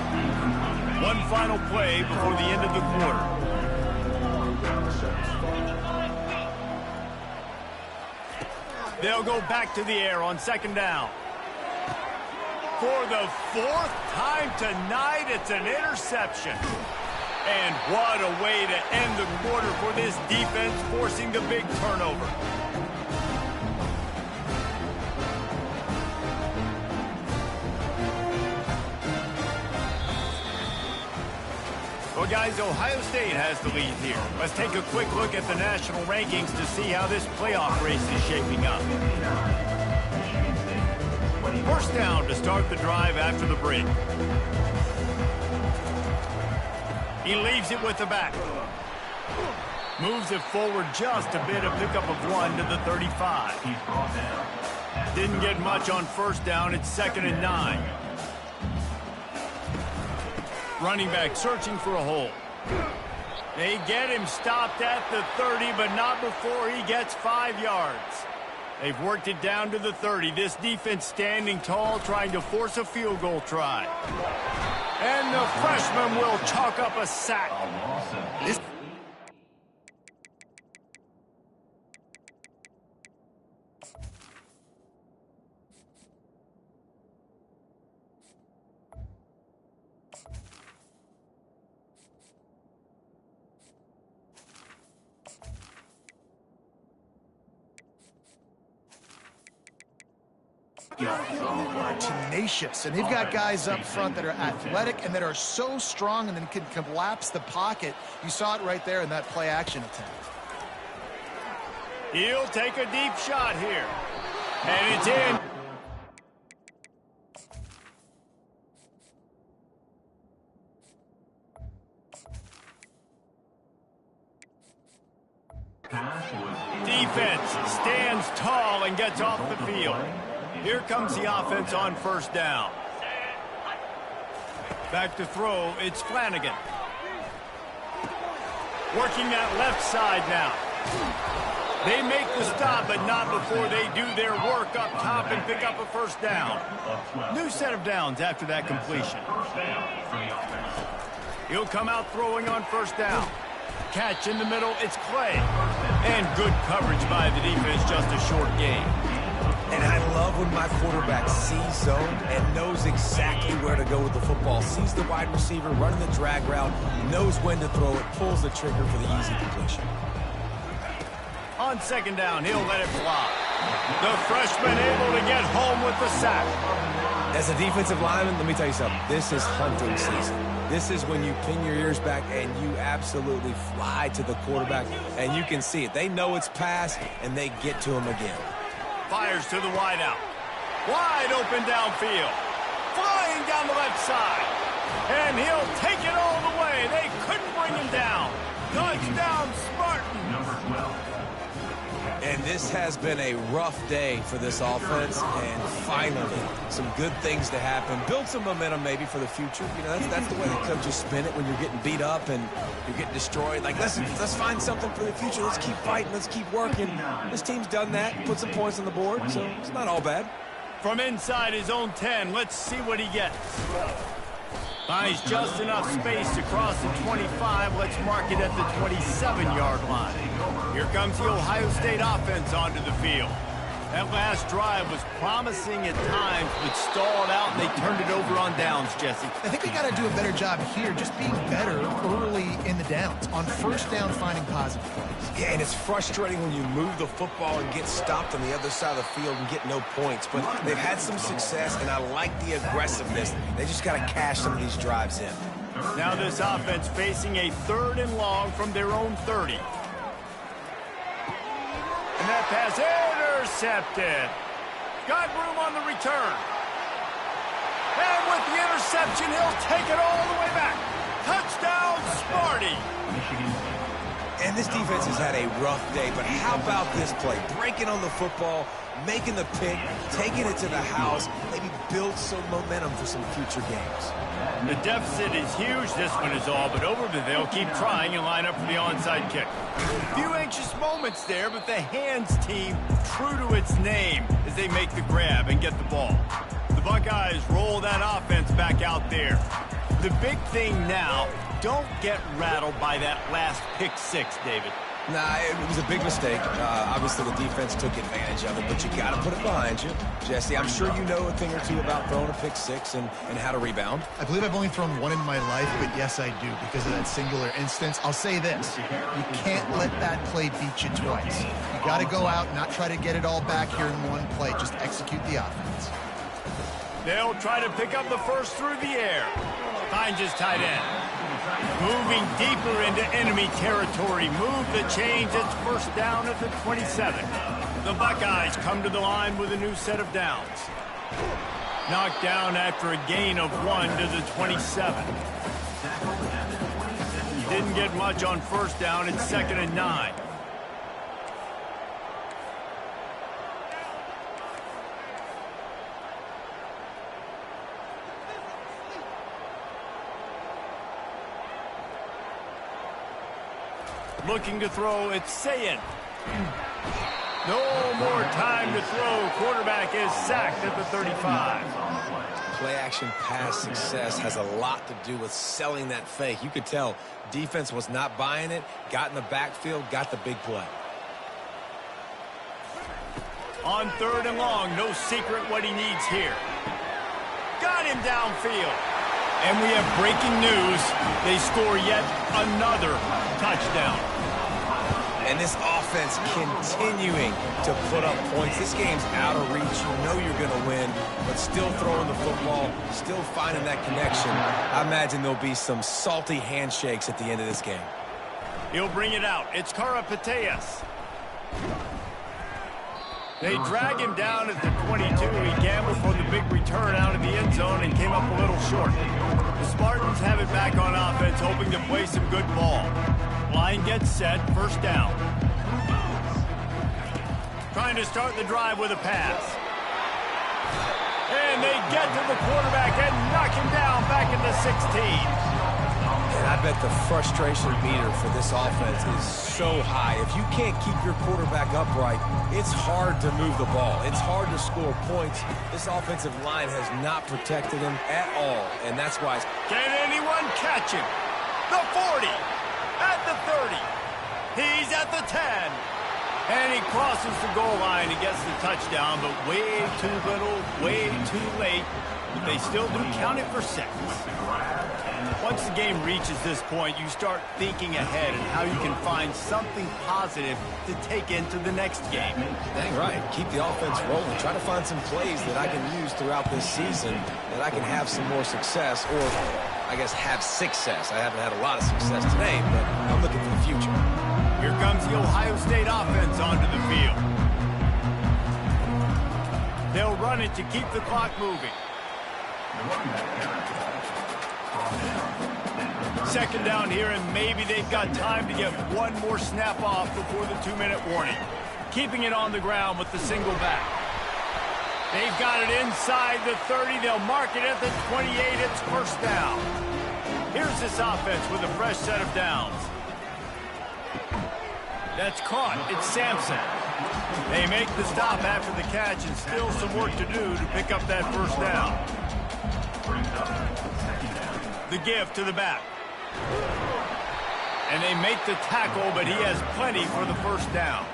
One final play before the end of the quarter. They'll go back to the air on second down. For the 4th time tonight, it's an interception. And what a way to end the quarter for this defense, forcing the big turnover. Well, guys, Ohio State has the lead here. Let's take a quick look at the national rankings to see how this playoff race is shaping up. First down to start the drive after the break. He leaves it with the back. Moves it forward just a bit, a pickup of 1 to the 35. He's brought down. Didn't get much on first down. It's 2nd and 9. Running back searching for a hole. They get him stopped at the 30, but not before he gets 5 yards. They've worked it down to the 30. This defense standing tall, trying to force a field goal try. And the freshman will chalk up a sack. This Are tenacious, and they've got guys up front that are athletic and that are so strong and then can collapse the pocket. You saw it right there in that play action attempt. He'll take a deep shot here. And it's in. Defense stands tall and gets off the field. Here comes the offense on first down. Back to throw, it's Flanagan. Working that left side now. They make the stop, but not before they do their work up top and pick up a first down. New set of downs after that completion. He'll come out throwing on first down. Catch in the middle, it's Clay. And good coverage by the defense, just a short gain. And I love when my quarterback sees zone and knows exactly where to go with the football. Sees the wide receiver running the drag route, knows when to throw it, pulls the trigger for the easy completion. On second down, he'll let it fly. The freshman able to get home with the sack. As a defensive lineman, let me tell you something. This is hunting season. This is when you pin your ears back and you absolutely fly to the quarterback, and you can see it. They know it's pass, and they get to him again. Fires to the wideout. Wide open downfield. Flying down the left side. And he'll take it all the way. They couldn't bring him down. Touchdown, Spartan. Number 12. And this has been a rough day for this offense, and finally, some good things to happen. Build some momentum maybe for the future. You know, that's the way the coaches spin it when you're getting beat up and you're getting destroyed. Like, let's find something for the future. Let's keep fighting. Let's keep working. This team's done that, put some points on the board, so it's not all bad. From inside his own 10, let's see what he gets. Finds just enough space to cross the 25. Let's mark it at the 27-yard line. Here comes the Ohio State offense onto the field. That last drive was promising at times, but stalled out, and they turned it over on downs, Jesse. I think they got to do a better job here, just being better early in the downs. On first down, finding positive plays. Yeah, and it's frustrating when you move the football and get stopped on the other side of the field and get no points. But they've had some success, and I like the aggressiveness. They just got to cash some of these drives in. Now this offense facing a 3rd and long from their own 30. And that pass intercepted. Got room on the return. And with the interception, he'll take it all the way back. Touchdown, Sparty. And this defense has had a rough day, but how about this play? Breaking on the football, making the pick, taking it to the house, maybe build some momentum for some future games. The deficit is huge, this one is all, but Overton, they'll keep trying and line up for the onside kick. A few anxious moments there, but the hands team true to its name as they make the grab and get the ball. The Buckeyes roll that offense back out there. The big thing now, don't get rattled by that last pick six, David. Nah, it was a big mistake. Obviously, the defense took advantage of it, but you got to put it behind you. Jesse, I'm sure you know a thing or two about throwing a pick six and how to rebound. I believe I've only thrown one in my life, but yes, I do, because of that singular instance. I'll say this. You can't let that play beat you twice. You got to go out and not try to get it all back here in one play. Just execute the offense. They'll try to pick up the first through the air. Finds his tight end. Moving deeper into enemy territory. Move the chains. It's first down at the 27. The Buckeyes come to the line with a new set of downs. Knocked down after a gain of 1 to the 27. Didn't get much on first down. It's 2nd and 9. Looking to throw, it's Sayin. No more time to throw. Quarterback is sacked at the 35. Play-action pass success has a lot to do with selling that fake. You could tell defense was not buying it, got in the backfield, got the big play. On 3rd and long, no secret what he needs here. Got him downfield. And we have breaking news. They score yet another touchdown. And this offense continuing to put up points. This game's out of reach. You know you're going to win, but still throwing the football, still finding that connection. I imagine there'll be some salty handshakes at the end of this game. He'll bring it out. It's Karapateas. They drag him down at the 22. He gambled for the big return out of the end zone and came up a little short. The Spartans have it back on offense, hoping to play some good ball. Line gets set, first down. Trying to start the drive with a pass. And they get to the quarterback and knock him down back at the 16. And I bet the frustration meter for this offense is so high. If you can't keep your quarterback upright, it's hard to move the ball. It's hard to score points. This offensive line has not protected him at all, and that's why it's... Can anyone catch him? The 40, at the 30, he's at the 10. And he crosses the goal line and gets the touchdown, but way too little, way too late. But they still do count it for 6. Once the game reaches this point, you start thinking ahead and how you can find something positive to take into the next game. Dang right. Keep the offense rolling. Try to find some plays that I can use throughout this season that I can have some more success, or I guess have success. I haven't had a lot of success today, but I'm looking for the future. Here comes the Ohio State offense onto the field. They'll run it to keep the clock moving. Second down here, and maybe they've got time to get one more snap off before the 2-minute warning. Keeping it on the ground with the single back. They've got it inside the 30. They'll mark it at the 28. It's first down. Here's this offense with a fresh set of downs. That's caught. It's Sampson. They make the stop after the catch, and still some work to do to pick up that first down. The give to the back. And they make the tackle, but he has plenty for the first down.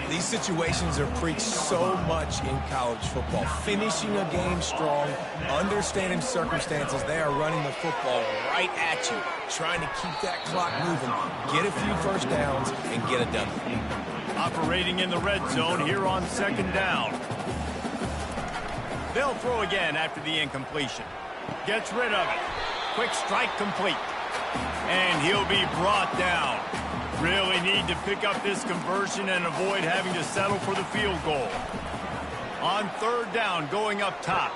These situations are preached so much in college football. Finishing a game strong, understanding circumstances. They are running the football right at you, trying to keep that clock moving, get a few first downs, and get it done. Operating in the red zone here on second down. They'll throw again after the incompletion. Gets rid of it. Quick strike complete. And he'll be brought down. Really need to pick up this conversion and avoid having to settle for the field goal. On third down, going up top.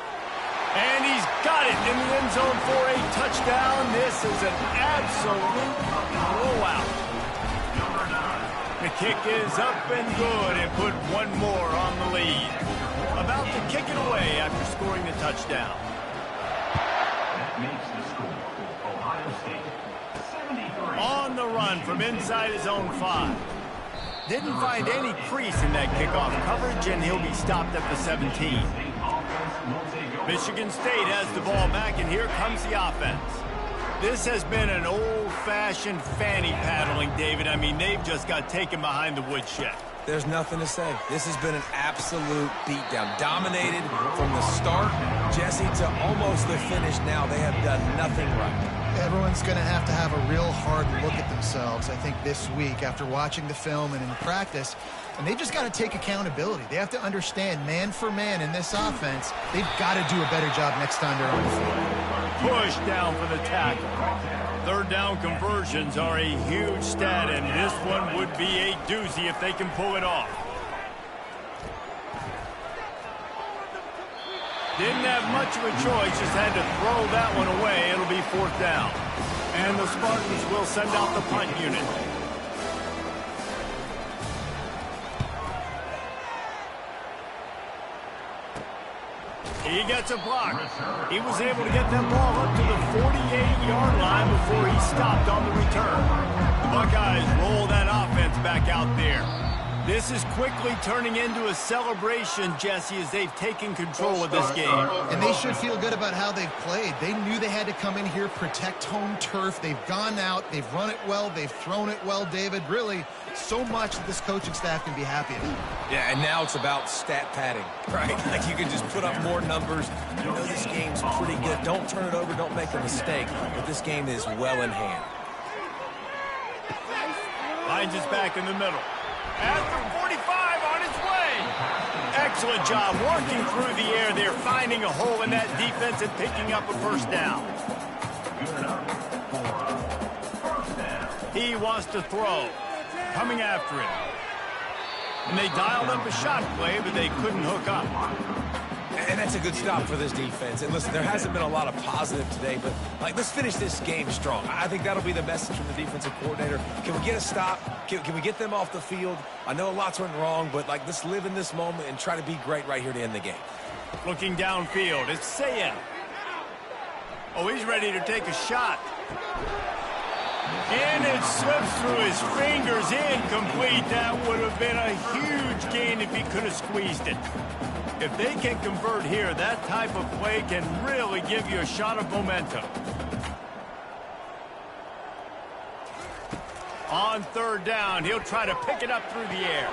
And he's got it in the end zone for a touchdown. This is an absolute blowout. The kick is up and good and put one more on the lead. About to kick it away after scoring the touchdown. That makes the score. Ohio State, 73. On the run from inside his own 5. Didn't find any crease in that kickoff coverage, and he'll be stopped at the 17. Michigan State has the ball back, and here comes the offense. This has been an old-fashioned fanny paddling, David. I mean, they've just got taken behind the woodshed. There's nothing to say. This has been an absolute beatdown. Dominated from the start, Jesse, to almost the finish now. They have done nothing right. Everyone's going to have a real hard look at themselves, I think, this week after watching the film and in practice. And they just got to take accountability. They have to understand, man for man in this offense, they've got to do a better job next time they're on the field. Push down for the tackle. Third down conversions are a huge stat, and this one would be a doozy if they can pull it off. Didn't have much of a choice, just had to throw that one away. It'll be fourth down. And the Spartans will send out the punt unit. He gets a block. He was able to get that ball up to the 48-yard line before he stopped on the return. The Buckeyes roll that offense back out there. This is quickly turning into a celebration, Jesse, as they've taken control of this game. And they should feel good about how they've played. They knew they had to come in here, protect home turf. They've gone out, they've run it well, they've thrown it well, David. Really, so much that this coaching staff can be happy about. Yeah, and now it's about stat padding, right? Like you can just put up more numbers. You know this game's pretty good. Don't turn it over, don't make a mistake. But this game is well in hand. Finds his back in the middle. At the 45 on his way. Excellent job working through the air there, finding a hole in that defense and picking up a first down. He wants to throw. Coming after him. And they dialed up a shot play, but they couldn't hook up. And that's a good stop for this defense. And listen, there hasn't been a lot of positive today, but let's finish this game strong. I think that'll be the message from the defensive coordinator. Can we get a stop? Can we get them off the field? I know lots went wrong, but let's live in this moment and try to be great right here to end the game. Looking downfield, it's Sayin. Oh, he's ready to take a shot. And it slips through his fingers, incomplete. That would have been a huge gain if he could have squeezed it. If they can convert here, that type of play can really give you a shot of momentum. On third down, he'll try to pick it up through the air.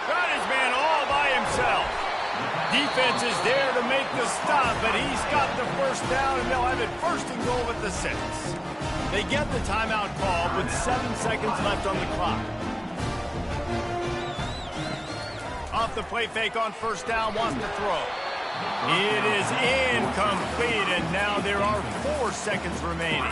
Got his man all by himself. Defense is there to make the stop, but he's got the first down, and they'll have it first and goal at the 6. They get the timeout call with 7 seconds left on the clock. Off the play fake on first down, wants to throw. It is incomplete, and now there are 4 seconds remaining.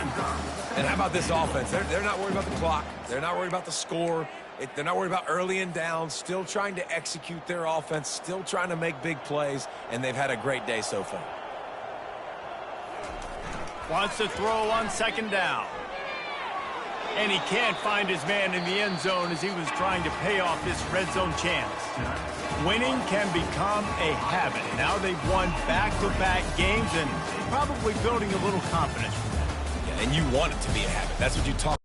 And how about this offense? They're not worried about the clock. They're not worried about the score. They're not worried about early and down. Still trying to execute their offense. Still trying to make big plays, and they've had a great day so far. Wants to throw on second down. And he can't find his man in the end zone as he was trying to pay off this red zone chance. Winning can become a habit. Now they've won back-to-back games and probably building a little confidence from that. Yeah, and you want it to be a habit. That's what you talk